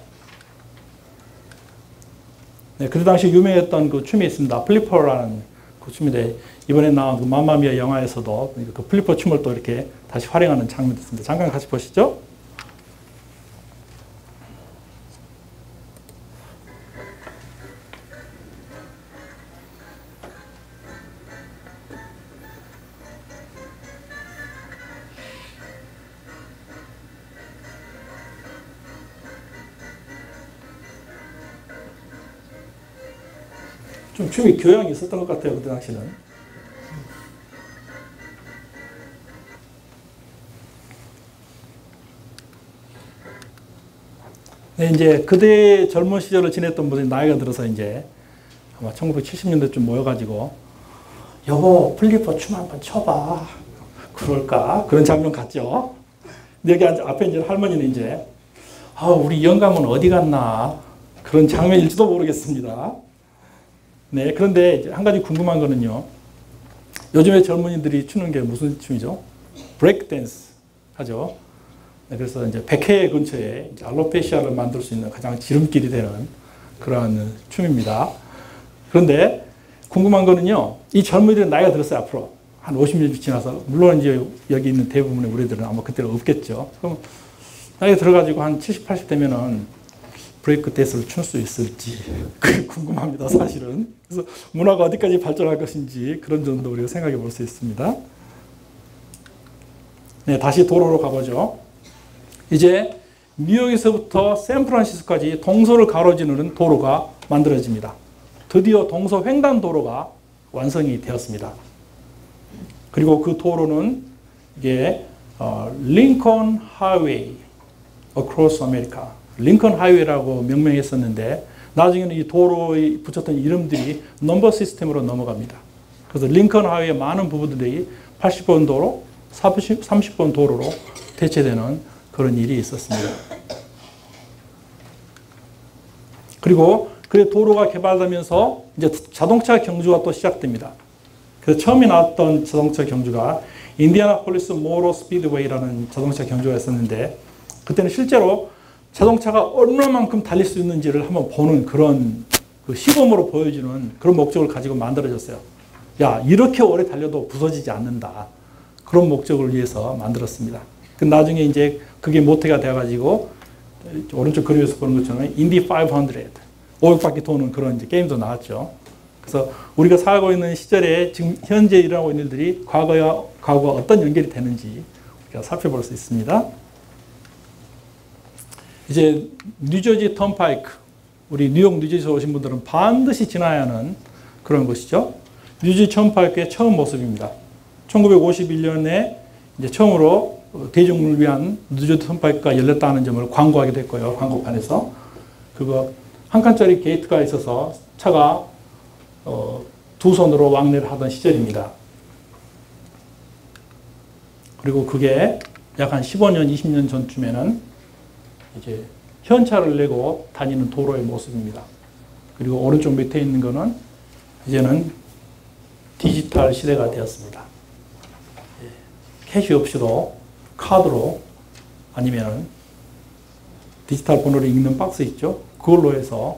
네, 그때 당시 유명했던 그 춤이 있습니다. 플리퍼라는 그 춤인데 이번에 나온 그 맘마미아 영화에서도 그 플리퍼 춤을 또 이렇게 다시 활용하는 장면이 있습니다. 잠깐 같이 보시죠. 좀 춤이 교양이 있었던 것 같아요. 그때 당시는. 네, 이제 그대 젊은 시절을 지냈던 분들이 나이가 들어서 이제 아마 1970년대쯤 모여가지고 여보 플리퍼 춤 한번 춰봐. 그럴까? 그런 장면 같죠? 근데 여기 앞에 이제 할머니는 이제 우리 영감은 어디 갔나? 그런 장면일지도 모르겠습니다. 네, 그런데 이제 한 가지 궁금한 거는요. 요즘에 젊은이들이 추는 게 무슨 춤이죠? 브레이크 댄스 하죠. 네, 그래서 이제 백회 근처에 이제 알로페시아를 만들 수 있는 가장 지름길이 되는 그러한 춤입니다. 그런데 궁금한 거는요. 이 젊은이들은 나이가 들었어요, 앞으로. 한 50년 지나서. 물론 이제 여기 있는 대부분의 우리들은 아마 그때는 없겠죠. 그럼 나이가 들어가지고 한 70, 80 되면은 브레이크 댄스를 출 수 있을지 그게 궁금합니다, 사실은. 그래서 문화가 어디까지 발전할 것인지 그런 점도 우리가 생각해 볼 수 있습니다. 네, 다시 도로로 가보죠. 이제 뉴욕에서부터 샌프란시스코까지 동서를 가로지르는 도로가 만들어집니다. 드디어 동서 횡단도로가 완성이 되었습니다. 그리고 그 도로는 이게 링컨 하이웨이 across America, 링컨 하이웨이라고 명명했었는데 나중에는 이 도로에 붙였던 이름들이 넘버 시스템으로 넘어갑니다. 그래서 링컨 하이웨이의 많은 부분들이 80번 도로, 30번 도로로 대체되는 그런 일이 있었습니다. 그리고 그 도로가 개발되면서 이제 자동차 경주가 또 시작됩니다. 그래서 처음에 나왔던 자동차 경주가 인디애나폴리스 모터 스피드웨이라는 자동차 경주가 있었는데 그때는 실제로 자동차가 얼마만큼 달릴 수 있는지를 한번 보는 그런 그 시범으로 보여주는 그런 목적을 가지고 만들어졌어요. 야, 이렇게 오래 달려도 부서지지 않는다. 그런 목적을 위해서 만들었습니다. 그 나중에 이제 그게 모태가 돼가지고 오른쪽 그림에서 보는 것처럼 인디 500, 500바퀴 도는 그런 이제 게임도 나왔죠. 그래서 우리가 살고 있는 시절에 지금 현재 일어나고 있는 일들이 과거와 어떤 연결이 되는지 우리가 살펴볼 수 있습니다. 이제 뉴저지 턴파이크, 우리 뉴욕 뉴저지에서 오신 분들은 반드시 지나야 하는 그런 곳이죠. 뉴저지 턴파이크의 처음 모습입니다. 1951년에 이제 처음으로 대중을 위한 뉴저지 턴파이크가 열렸다는 점을 광고하게 됐고요. 광고판에서. 그거 한 칸짜리 게이트가 있어서 차가 두 손으로 왕래를 하던 시절입니다. 그리고 그게 약 한 15년, 20년 전쯤에는 이제 현차를 내고 다니는 도로의 모습입니다. 그리고 오른쪽 밑에 있는 거는 이제는 디지털 시대가 되었습니다. 캐시 없이도 카드로 아니면은 디지털 번호를 읽는 박스 있죠. 그걸로 해서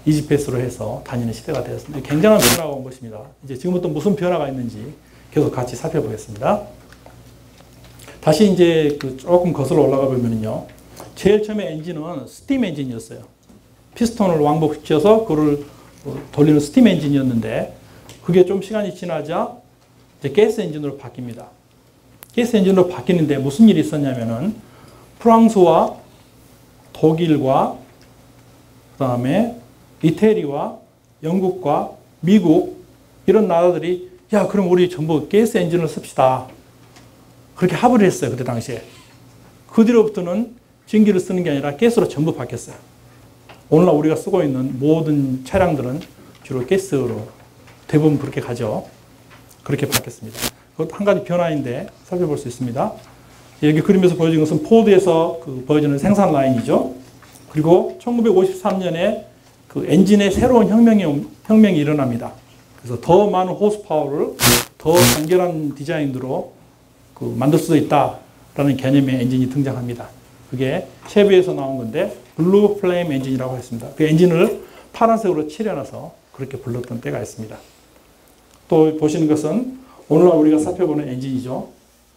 이지패스로 해서 다니는 시대가 되었습니다. 굉장한 변화가 온 것입니다. 이제 지금부터 무슨 변화가 있는지 계속 같이 살펴보겠습니다. 다시 이제 조금 거슬러 올라가 보면요. 제일 처음에 엔진은 스팀 엔진이었어요. 피스톤을 왕복시켜서 그걸 돌리는 스팀 엔진이었는데 그게 좀 시간이 지나자 이제 가스 엔진으로 바뀝니다. 가스 엔진으로 바뀌는데 무슨 일이 있었냐면은 프랑스와 독일과 그다음에 이태리와 영국과 미국 이런 나라들이 야 그럼 우리 전부 가스 엔진을 씁시다. 그렇게 합의를 했어요. 그때 당시에. 그 뒤로부터는 전기를 쓰는 게 아니라 가스로 전부 바뀌었어요. 오늘날 우리가 쓰고 있는 모든 차량들은 주로 가스로 대부분 그렇게 가죠. 그렇게 바뀌었습니다. 그것도 한 가지 변화인데 살펴볼 수 있습니다. 여기 그림에서 보여진 것은 포드에서 그 보여지는 생산 라인이죠. 그리고 1953년에 그 엔진의 새로운 혁명이 일어납니다. 그래서 더 많은 호스파워를 더 간결한 디자인으로 만들 수도 있다라는 개념의 엔진이 등장합니다. 그게 쉐비에서 나온 건데 블루 플레임 엔진이라고 했습니다. 그 엔진을 파란색으로 칠해놔서 그렇게 불렀던 때가 있습니다. 또 보시는 것은 오늘날 우리가 살펴보는 엔진이죠.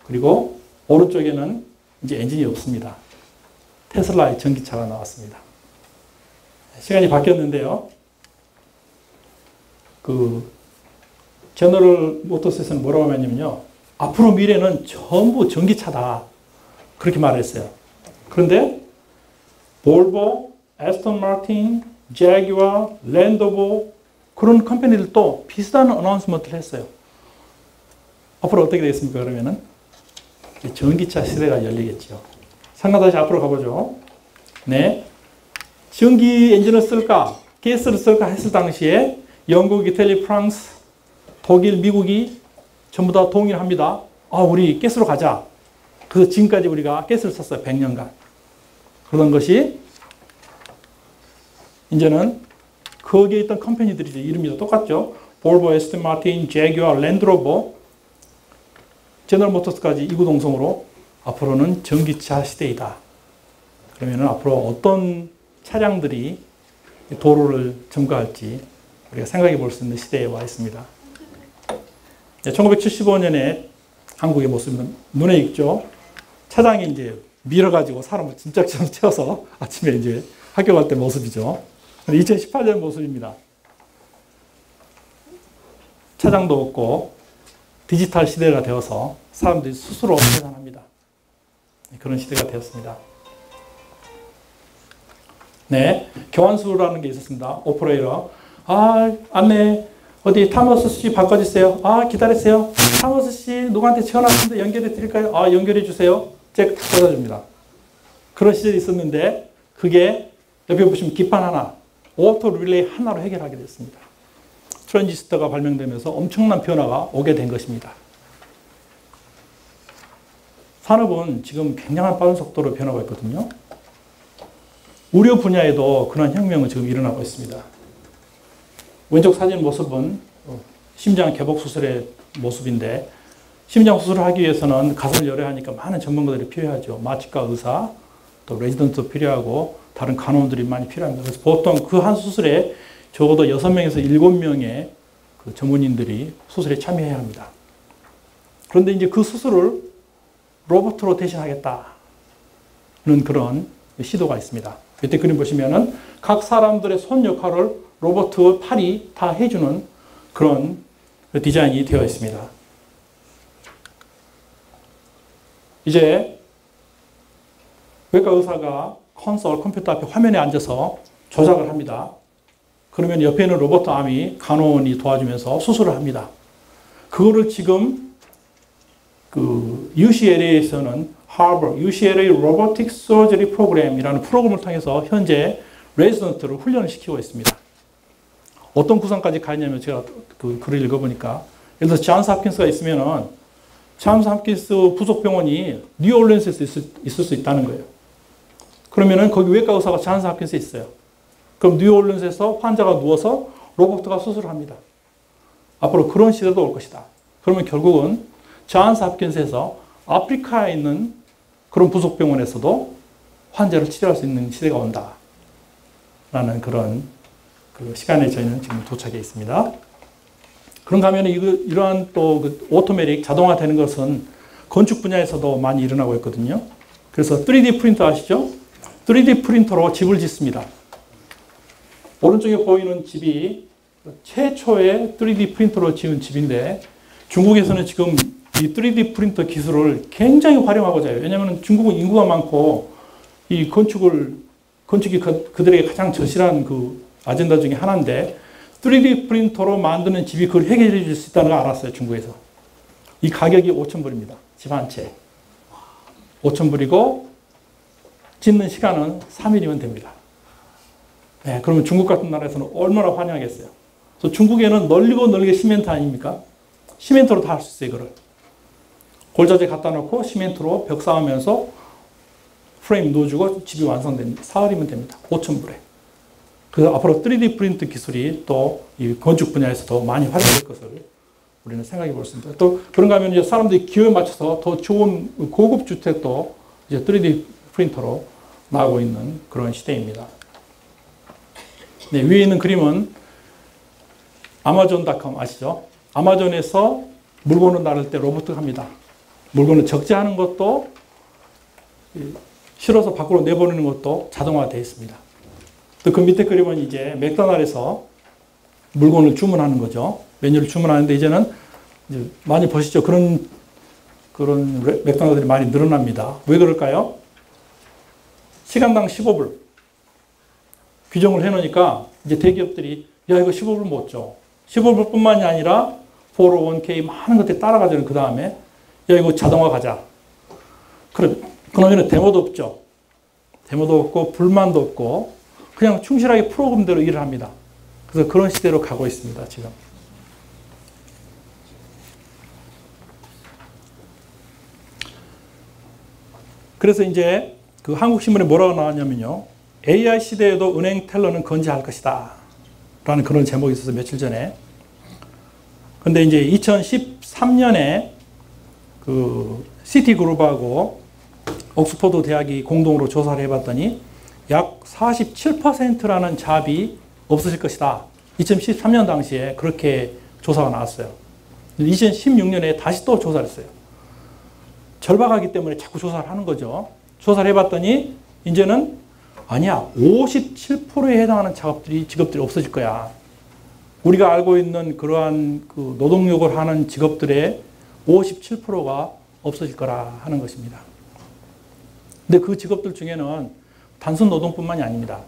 그리고 오른쪽에는 이제 엔진이 없습니다. 테슬라의 전기차가 나왔습니다. 시간이 바뀌었는데요. 제너럴 모터스에서는 뭐라고 하냐면요. 앞으로 미래는 전부 전기차다. 그렇게 말했어요. 그런데 볼보, 에스턴 마틴, 제규아, 랜드로버 그런 컴퍼니들도 비슷한 어나운스먼트를 했어요. 앞으로 어떻게 되겠습니까? 그러면은 전기차 시대가 열리겠죠. 잠깐 다시 앞으로 가보죠. 네, 전기 엔진을 쓸까, 가스를 쓸까 했을 당시에 영국, 이탈리, 프랑스, 독일, 미국이 전부 다 동의합니다. 우리 가스로 가자. 그래서 지금까지 우리가 가스를 썼어요. 100년간. 그런 것이 이제는 거기에 있던 컴퍼니들이죠. 이름이 똑같죠. 볼보, 에스턴 마틴, 제규아, 랜드로버, 제너럴 모터스까지 이구동성으로 앞으로는 전기차 시대이다. 그러면 앞으로 어떤 차량들이 도로를 점거할지 우리가 생각해 볼 수 있는 시대에 와 있습니다. 1975년에 한국의 모습은 눈에 익죠. 차장이 이제 밀어가지고 사람을 짐짝처럼 채워서 아침에 이제 학교 갈 때 모습이죠. 2018년 모습입니다. 차장도 없고 디지털 시대가 되어서 사람들이 스스로 계산합니다. 그런 시대가 되었습니다. 네, 교환수라는 게 있었습니다. 오퍼레이터. 안내 어디 타머스 씨 바꿔주세요. 기다리세요. 타머스 씨 누구한테 전화 왔는데 연결해 드릴까요? 연결해 주세요. 제가 다 받아줍니다. 그런 시절이 있었는데 그게 옆에 보시면 기판 하나, 오토 릴레이 하나로 해결하게 됐습니다. 트랜지스터가 발명되면서 엄청난 변화가 오게 된 것입니다. 산업은 지금 굉장한 빠른 속도로 변하고 있거든요. 의료 분야에도 그런 혁명은 지금 일어나고 있습니다. 왼쪽 사진 모습은 심장 개복 수술의 모습인데 심장 수술을 하기 위해서는 가슴을 열어야 하니까 많은 전문가들이 필요하죠. 마취과 의사, 또 레지던트도 필요하고 다른 간호원들이 많이 필요합니다. 그래서 보통 그 한 수술에 적어도 6명에서 7명의 그 전문인들이 수술에 참여해야 합니다. 그런데 이제 그 수술을 로봇으로 대신하겠다는 그런 시도가 있습니다. 이때 그림 보시면은 각 사람들의 손 역할을 로봇 팔이 다 해주는 그런 디자인이 되어 있습니다. 이제 외과 의사가 컴퓨터 앞에 화면에 앉아서 조작을 합니다. 그러면 옆에 있는 로봇 암이 간호원이 도와주면서 수술을 합니다. 그거를 지금 UCLA에서는 UCLA Robotic Surgery Program이라는 프로그램을 통해서 현재 레지던트를 훈련을 시키고 있습니다. 어떤 구상까지 가냐면 제가 그 글을 읽어보니까 예를 들어서 존스 홉킨스가 있으면은 존스 홉킨스 부속병원이 뉴올리언스에 있을 수 있다는 거예요. 그러면은 거기 외과 의사가 존스 홉킨스에 있어요. 그럼 뉴올리언스에서 환자가 누워서 로봇가 수술을 합니다. 앞으로 그런 시대도 올 것이다. 그러면 결국은 존스 홉킨스에서 아프리카에 있는 그런 부속병원에서도 환자를 치료할 수 있는 시대가 온다. 라는 그런 그 시간에 저희는 지금 도착해 있습니다. 그런가 하면 이러한 또 그 오토매틱 자동화되는 것은 건축 분야에서도 많이 일어나고 있거든요. 그래서 3D 프린터 아시죠? 3D 프린터로 집을 짓습니다. 오른쪽에 보이는 집이 최초의 3D 프린터로 지은 집인데 중국에서는 지금 이 3D 프린터 기술을 굉장히 활용하고자 해요. 왜냐하면 중국은 인구가 많고 이 건축이 그들에게 가장 절실한 그 아젠다 중에 하나인데 3D 프린터로 만드는 집이 그걸 해결해 줄 수 있다는 걸 알았어요. 중국에서. 이 가격이 5,000불입니다. 집 한 채. 5,000불이고 짓는 시간은 3일이면 됩니다. 네, 그러면 중국 같은 나라에서는 얼마나 환영하겠어요. 그래서 중국에는 널리고 널게 시멘트 아닙니까? 시멘트로 다 할 수 있어요. 이거를. 골자재 갖다 놓고 시멘트로 벽 쌓으면서 프레임 넣어주고 집이 완성됩니다. 사흘이면 됩니다. 5,000불에. 그래서 앞으로 3D 프린트 기술이 또 이 건축 분야에서 더 많이 활용될 것을 우리는 생각해 볼 수 있습니다. 또 그런가 하면 이제 사람들이 기호에 맞춰서 더 좋은 고급 주택도 이제 3D 프린터로 나오고 있는 그런 시대입니다. 네, 위에 있는 그림은 아마존.com 아시죠? 아마존에서 물건을 나를 때 로봇이 합니다. 물건을 적재하는 것도 실어서 밖으로 내보내는 것도 자동화되어 있습니다. 또 그 밑에 그림은 이제 맥도날드에서 물건을 주문하는 거죠. 메뉴를 주문하는데 이제는 이제 많이 보시죠. 그런 맥도날드들이 많이 늘어납니다. 왜 그럴까요? 시간당 15불 규정을 해놓으니까 이제 대기업들이 야 이거 15불 못 줘. 15불뿐만이 아니라 401k 많은 것들이 따라가죠. 그 다음에 야 이거 자동화 가자. 그러면 데모도 없죠. 데모도 없고 불만도 없고 그냥 충실하게 프로그램대로 일을 합니다. 그래서 그런 시대로 가고 있습니다. 지금. 그래서 이제 그 한국신문에 뭐라고 나왔냐면요. AI 시대에도 은행 텔러는 건재할 것이다. 라는 그런 제목이 있어서 며칠 전에. 근데 이제 2013년에 그 시티그룹하고 옥스퍼드 대학이 공동으로 조사를 해봤더니 약 47%라는 잡이 없어질 것이다. 2013년 당시에 그렇게 조사가 나왔어요. 2016년에 다시 또 조사를 했어요. 절박하기 때문에 자꾸 조사를 하는 거죠. 조사를 해봤더니 이제는 아니야. 57%에 해당하는 직업들이 없어질 거야. 우리가 알고 있는 그러한 그 노동력을 하는 직업들의 57%가 없어질 거라 하는 것입니다. 근데 그 직업들 중에는 단순 노동뿐만이 아닙니다.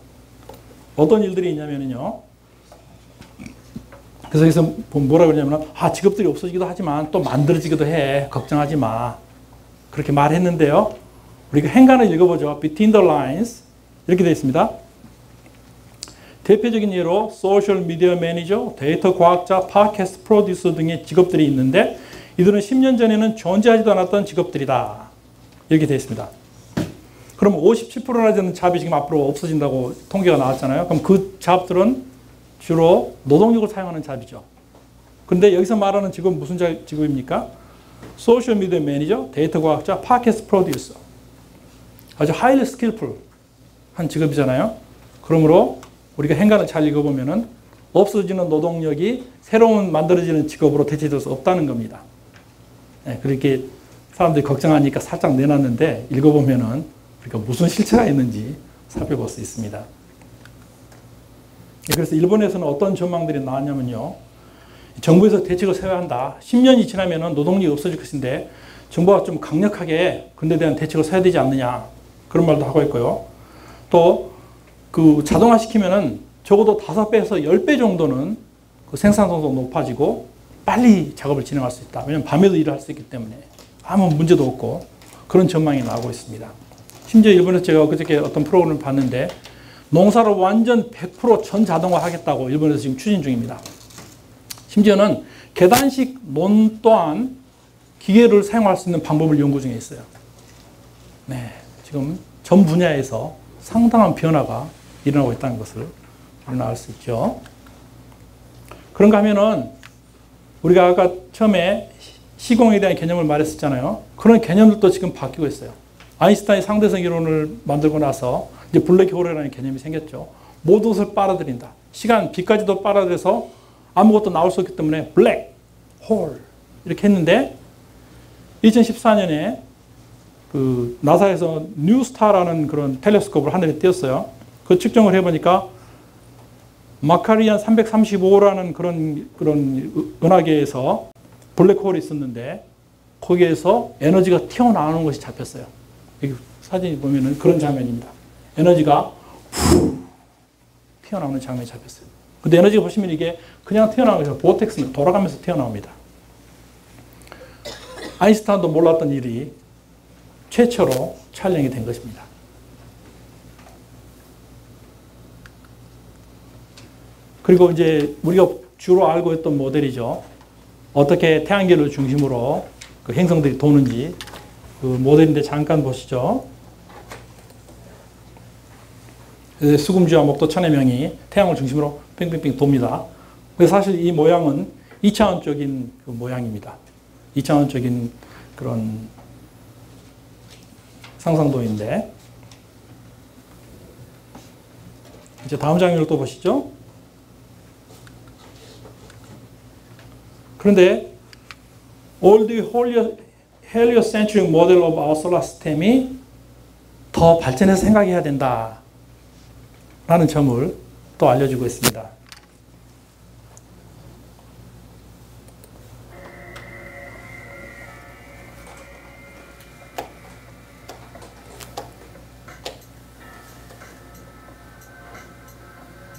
어떤 일들이 있냐면요. 그래서 여기서 뭐라 그러냐면, 직업들이 없어지기도 하지만 또 만들어지기도 해. 걱정하지 마. 그렇게 말했는데요. 우리가 행간을 읽어보죠. Between the lines. 이렇게 되어 있습니다. 대표적인 예로 소셜 미디어 매니저, 데이터 과학자, 팟캐스트 프로듀서 등의 직업들이 있는데 이들은 10년 전에는 존재하지도 않았던 직업들이다. 이렇게 되어 있습니다. 그럼 57%나 되는 잡이 지금 앞으로 없어진다고 통계가 나왔잖아요. 그럼 그 잡들은 주로 노동력을 사용하는 잡이죠. 그런데 여기서 말하는 직업은 무슨 직업입니까? 소셜 미디어 매니저, 데이터 과학자, 팟캐스트 프로듀서. 아주 하이리 스킬풀 한 직업이잖아요. 그러므로 우리가 행간을 잘 읽어보면은 없어지는 노동력이 새로운 만들어지는 직업으로 대체될 수 없다는 겁니다. 네, 그렇게 사람들이 걱정하니까 살짝 내놨는데 읽어보면은 우리가 무슨 실체가 있는지 살펴볼 수 있습니다. 그래서 일본에서는 어떤 전망들이 나왔냐면요. 정부에서 대책을 세워야 한다. 10년이 지나면 노동력이 없어질 것인데 정부가 좀 강력하게 그에 대한 대책을 세워야 되지 않느냐. 그런 말도 하고 있고요. 또 그 자동화시키면은 적어도 5배에서 10배 정도는 그 생산성도 높아지고 빨리 작업을 진행할 수 있다. 왜냐하면 밤에도 일을 할 수 있기 때문에 아무 문제도 없고 그런 전망이 나오고 있습니다. 심지어 일본에서 제가 그저께 어떤 프로그램을 봤는데 농사를 완전 100% 전자동화 하겠다고 일본에서 지금 추진 중입니다. 심지어는 계단식 논 또한 기계를 사용할 수 있는 방법을 연구 중에 있어요. 네, 지금 전 분야에서 상당한 변화가 일어나고 있다는 것을 우리는 알 수 있죠. 그런가 하면은 우리가 아까 처음에 시공에 대한 개념을 말했었잖아요. 그런 개념들도 지금 바뀌고 있어요. 아인슈타인이 상대성 이론을 만들고 나서 이제 블랙홀이라는 개념이 생겼죠. 모든 것을 빨아들인다. 시간, 빛까지도 빨아들여서 아무것도 나올 수 없기 때문에 블랙홀 이렇게 했는데 2014년에 그 나사에서 뉴스타라는 그런 텔레스코프를 하늘에 띄웠어요. 그 측정을 해보니까 마카리안 335라는 그런 은하계에서 블랙홀이 있었는데 거기에서 에너지가 튀어나오는 것이 잡혔어요. 여기 사진이 보면은 그런 장면입니다. 에너지가 후 튀어나오는 장면이 잡혔어요. 근데 에너지가 보시면 이게 그냥 튀어나오는 것이 보텍스는 돌아가면서 튀어나옵니다. 아인슈타인도 몰랐던 일이 최초로 촬영이 된 것입니다. 그리고 이제 우리가 주로 알고 있던 모델이죠. 어떻게 태양계를 중심으로 그 행성들이 도는지 그 모델인데 잠깐 보시죠. 수금주와 목도 천해명이 태양을 중심으로 뺑뺑뺑 돕니다. 그래서 사실 이 모양은 2차원적인 그 모양입니다. 2차원적인 그런 상상도인데 이제 다음 장면을 또 보시죠. 그런데 all the heliocentric model of our solar system이 더 발전해서 생각해야 된다 라는 점을 또 알려주고 있습니다.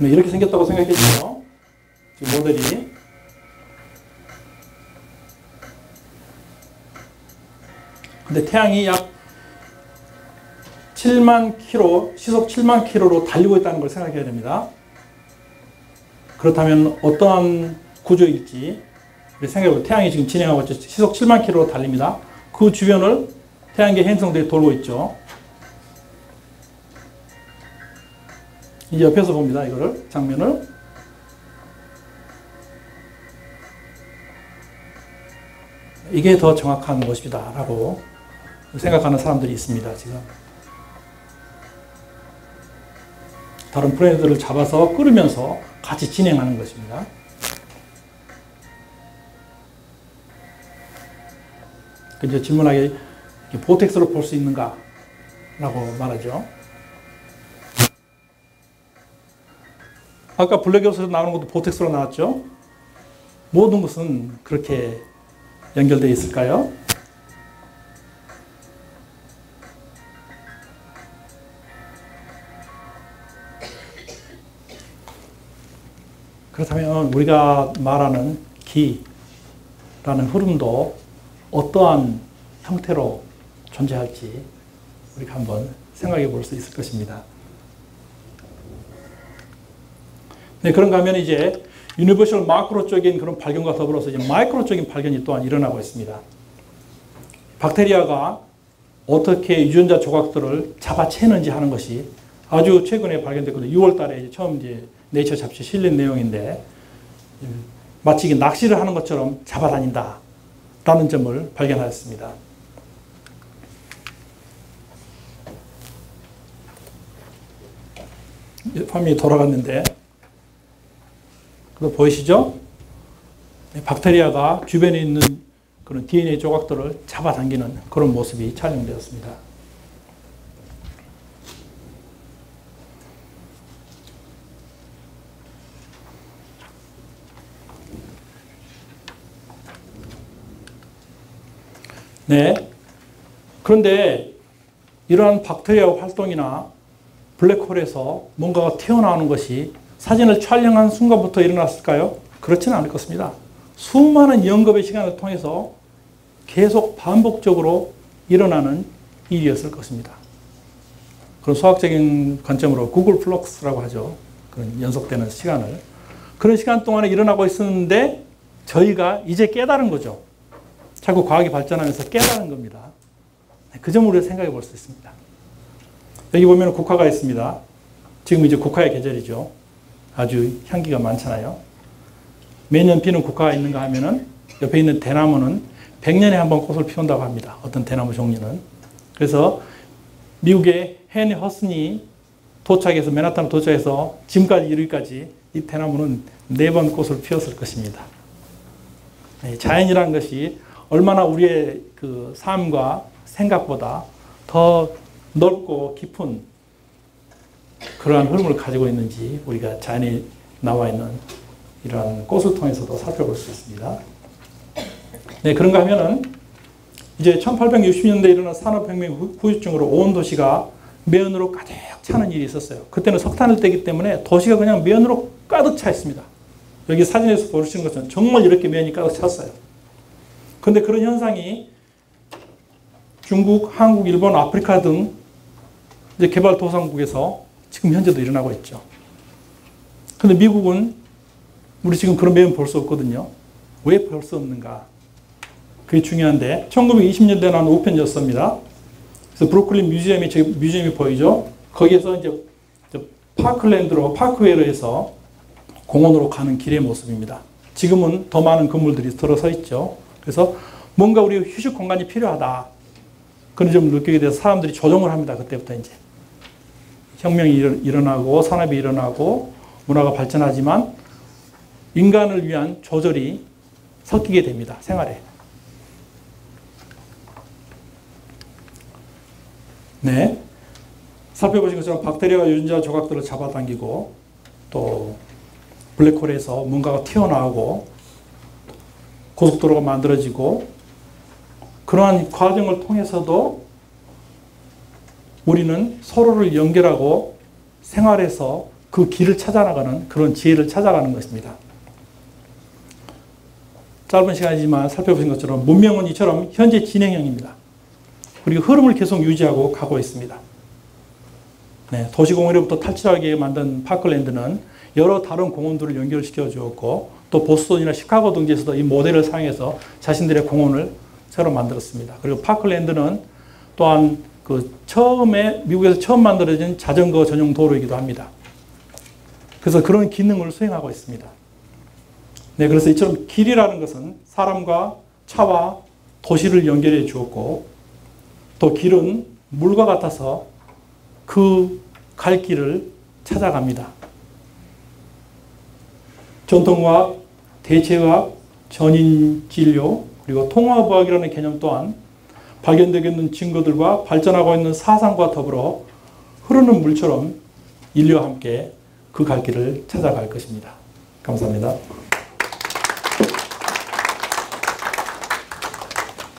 이렇게 생겼다고 생각했죠. 지금 모델이. 근데 태양이 약 7만 킬로, 시속 7만 킬로로 달리고 있다는 걸 생각해야 됩니다. 그렇다면 어떠한 구조일지 생각해보면 태양이 지금 진행하고 있죠. 시속 7만 킬로로 달립니다. 그 주변을 태양계 행성들이 돌고 있죠. 이제 옆에서 봅니다. 이거를, 장면을. 이게 더 정확한 것이다 라고 생각하는 사람들이 있습니다. 지금 다른 플래닛들을 잡아서 끌으면서 같이 진행하는 것입니다. 이제 질문하게 보텍스로 볼 수 있는가 라고 말하죠. 아까 블랙홀에서 나오는 것도 보텍스로 나왔죠. 모든 것은 그렇게 연결되어 있을까요? 그렇다면 우리가 말하는 기라는 흐름도 어떠한 형태로 존재할지 우리가 한번 생각해 볼 수 있을 것입니다. 네, 그런가 하면 이제 유니버셜 마크로적인 그런 발견과 더불어서 이제 마이크로적인 발견이 또한 일어나고 있습니다. 박테리아가 어떻게 유전자 조각들을 잡아채는지 하는 것이 아주 최근에 발견됐거든요. 6월 달에 이제 처음 이제 네이처 잡지에 실린 내용인데 마치 이게 낚시를 하는 것처럼 잡아다닌다 라는 점을 발견하였습니다. 화면이 돌아갔는데 그거 보이시죠? 박테리아가 주변에 있는 그런 DNA 조각들을 잡아당기는 그런 모습이 촬영되었습니다. 네. 그런데 이러한 박테리아 활동이나 블랙홀에서 뭔가가 튀어나오는 것이 사진을 촬영한 순간부터 일어났을까요? 그렇지는 않을 것입니다. 수많은 연급의 시간을 통해서 계속 반복적으로 일어나는 일이었을 것입니다. 그런 수학적인 관점으로 구글 플럭스라고 하죠. 그런 연속되는 시간을. 그런 시간 동안에 일어나고 있었는데 저희가 이제 깨달은 거죠. 자꾸 과학이 발전하면서 깨달은 겁니다. 그 점을 우리가 생각해 볼 수 있습니다. 여기 보면 국화가 있습니다. 지금 이제 국화의 계절이죠. 아주 향기가 많잖아요. 매년 피는 국화가 있는가 하면은 옆에 있는 대나무는 100년에 한 번 꽃을 피운다고 합니다. 어떤 대나무 종류는. 그래서 미국의 헨리 허슨이 도착해서 맨하탄을 도착해서 지금까지 이르기까지 이 대나무는 4번 꽃을 피웠을 것입니다. 자연이라는 것이 얼마나 우리의 그 삶과 생각보다 더 넓고 깊은 그러한 흐름을 가지고 있는지 우리가 자연에 나와 있는 이러한 꽃을 통해서도 살펴볼 수 있습니다. 네, 그런가 하면은 이제 1860년대에 일어난 산업혁명 후유증으로 온 도시가 매연으로 가득 차는 일이 있었어요. 그때는 석탄을 떼기 때문에 도시가 그냥 매연으로 가득 차 있습니다. 여기 사진에서 보시는 것은 정말 이렇게 매연이 가득 찼어요. 그런데 그런 현상이 중국, 한국, 일본, 아프리카 등 이제 개발도상국에서 지금 현재도 일어나고 있죠. 그런데 미국은 우리 지금 그런 매연 볼 수 없거든요. 왜 볼 수 없는가? 그게 중요한데 1920년대에 나온 우편졌습니다. 그래서 브루클린 뮤지엄이 보이죠. 거기에서 이제 파크랜드로 파크웨이로 해서 공원으로 가는 길의 모습입니다. 지금은 더 많은 건물들이 들어서 있죠. 그래서 뭔가 우리 휴식 공간이 필요하다. 그런 점을 느끼게 돼서 사람들이 조정을 합니다. 그때부터 이제 혁명이 일어나고 산업이 일어나고 문화가 발전하지만 인간을 위한 조절이 섞이게 됩니다. 생활에. 네. 살펴보신 것처럼 박테리아가 유전자 조각들을 잡아당기고 또 블랙홀에서 뭔가가 튀어나오고 고속도로가 만들어지고 그러한 과정을 통해서도 우리는 서로를 연결하고 생활에서 그 길을 찾아나가는 그런 지혜를 찾아가는 것입니다. 짧은 시간이지만 살펴보신 것처럼 문명은 이처럼 현재 진행형입니다. 그리고 흐름을 계속 유지하고 가고 있습니다. 네, 도시공원으로부터 탈출하게 만든 파크랜드는 여러 다른 공원들을 연결시켜 주었고 또 보스턴이나 시카고 등지에서도 이 모델을 사용해서 자신들의 공원을 새로 만들었습니다. 그리고 파크랜드는 또한 그 미국에서 처음 만들어진 자전거 전용 도로이기도 합니다. 그래서 그런 기능을 수행하고 있습니다. 네, 그래서 이처럼 길이라는 것은 사람과 차와 도시를 연결해 주었고 또 길은 물과 같아서 그 갈 길을 찾아갑니다. 전통과학, 대체의학, 전인진료, 그리고 통합의학이라는 개념 또한 발견되고 있는 증거들과 발전하고 있는 사상과 더불어 흐르는 물처럼 인류와 함께 그 갈 길을 찾아갈 것입니다. 감사합니다.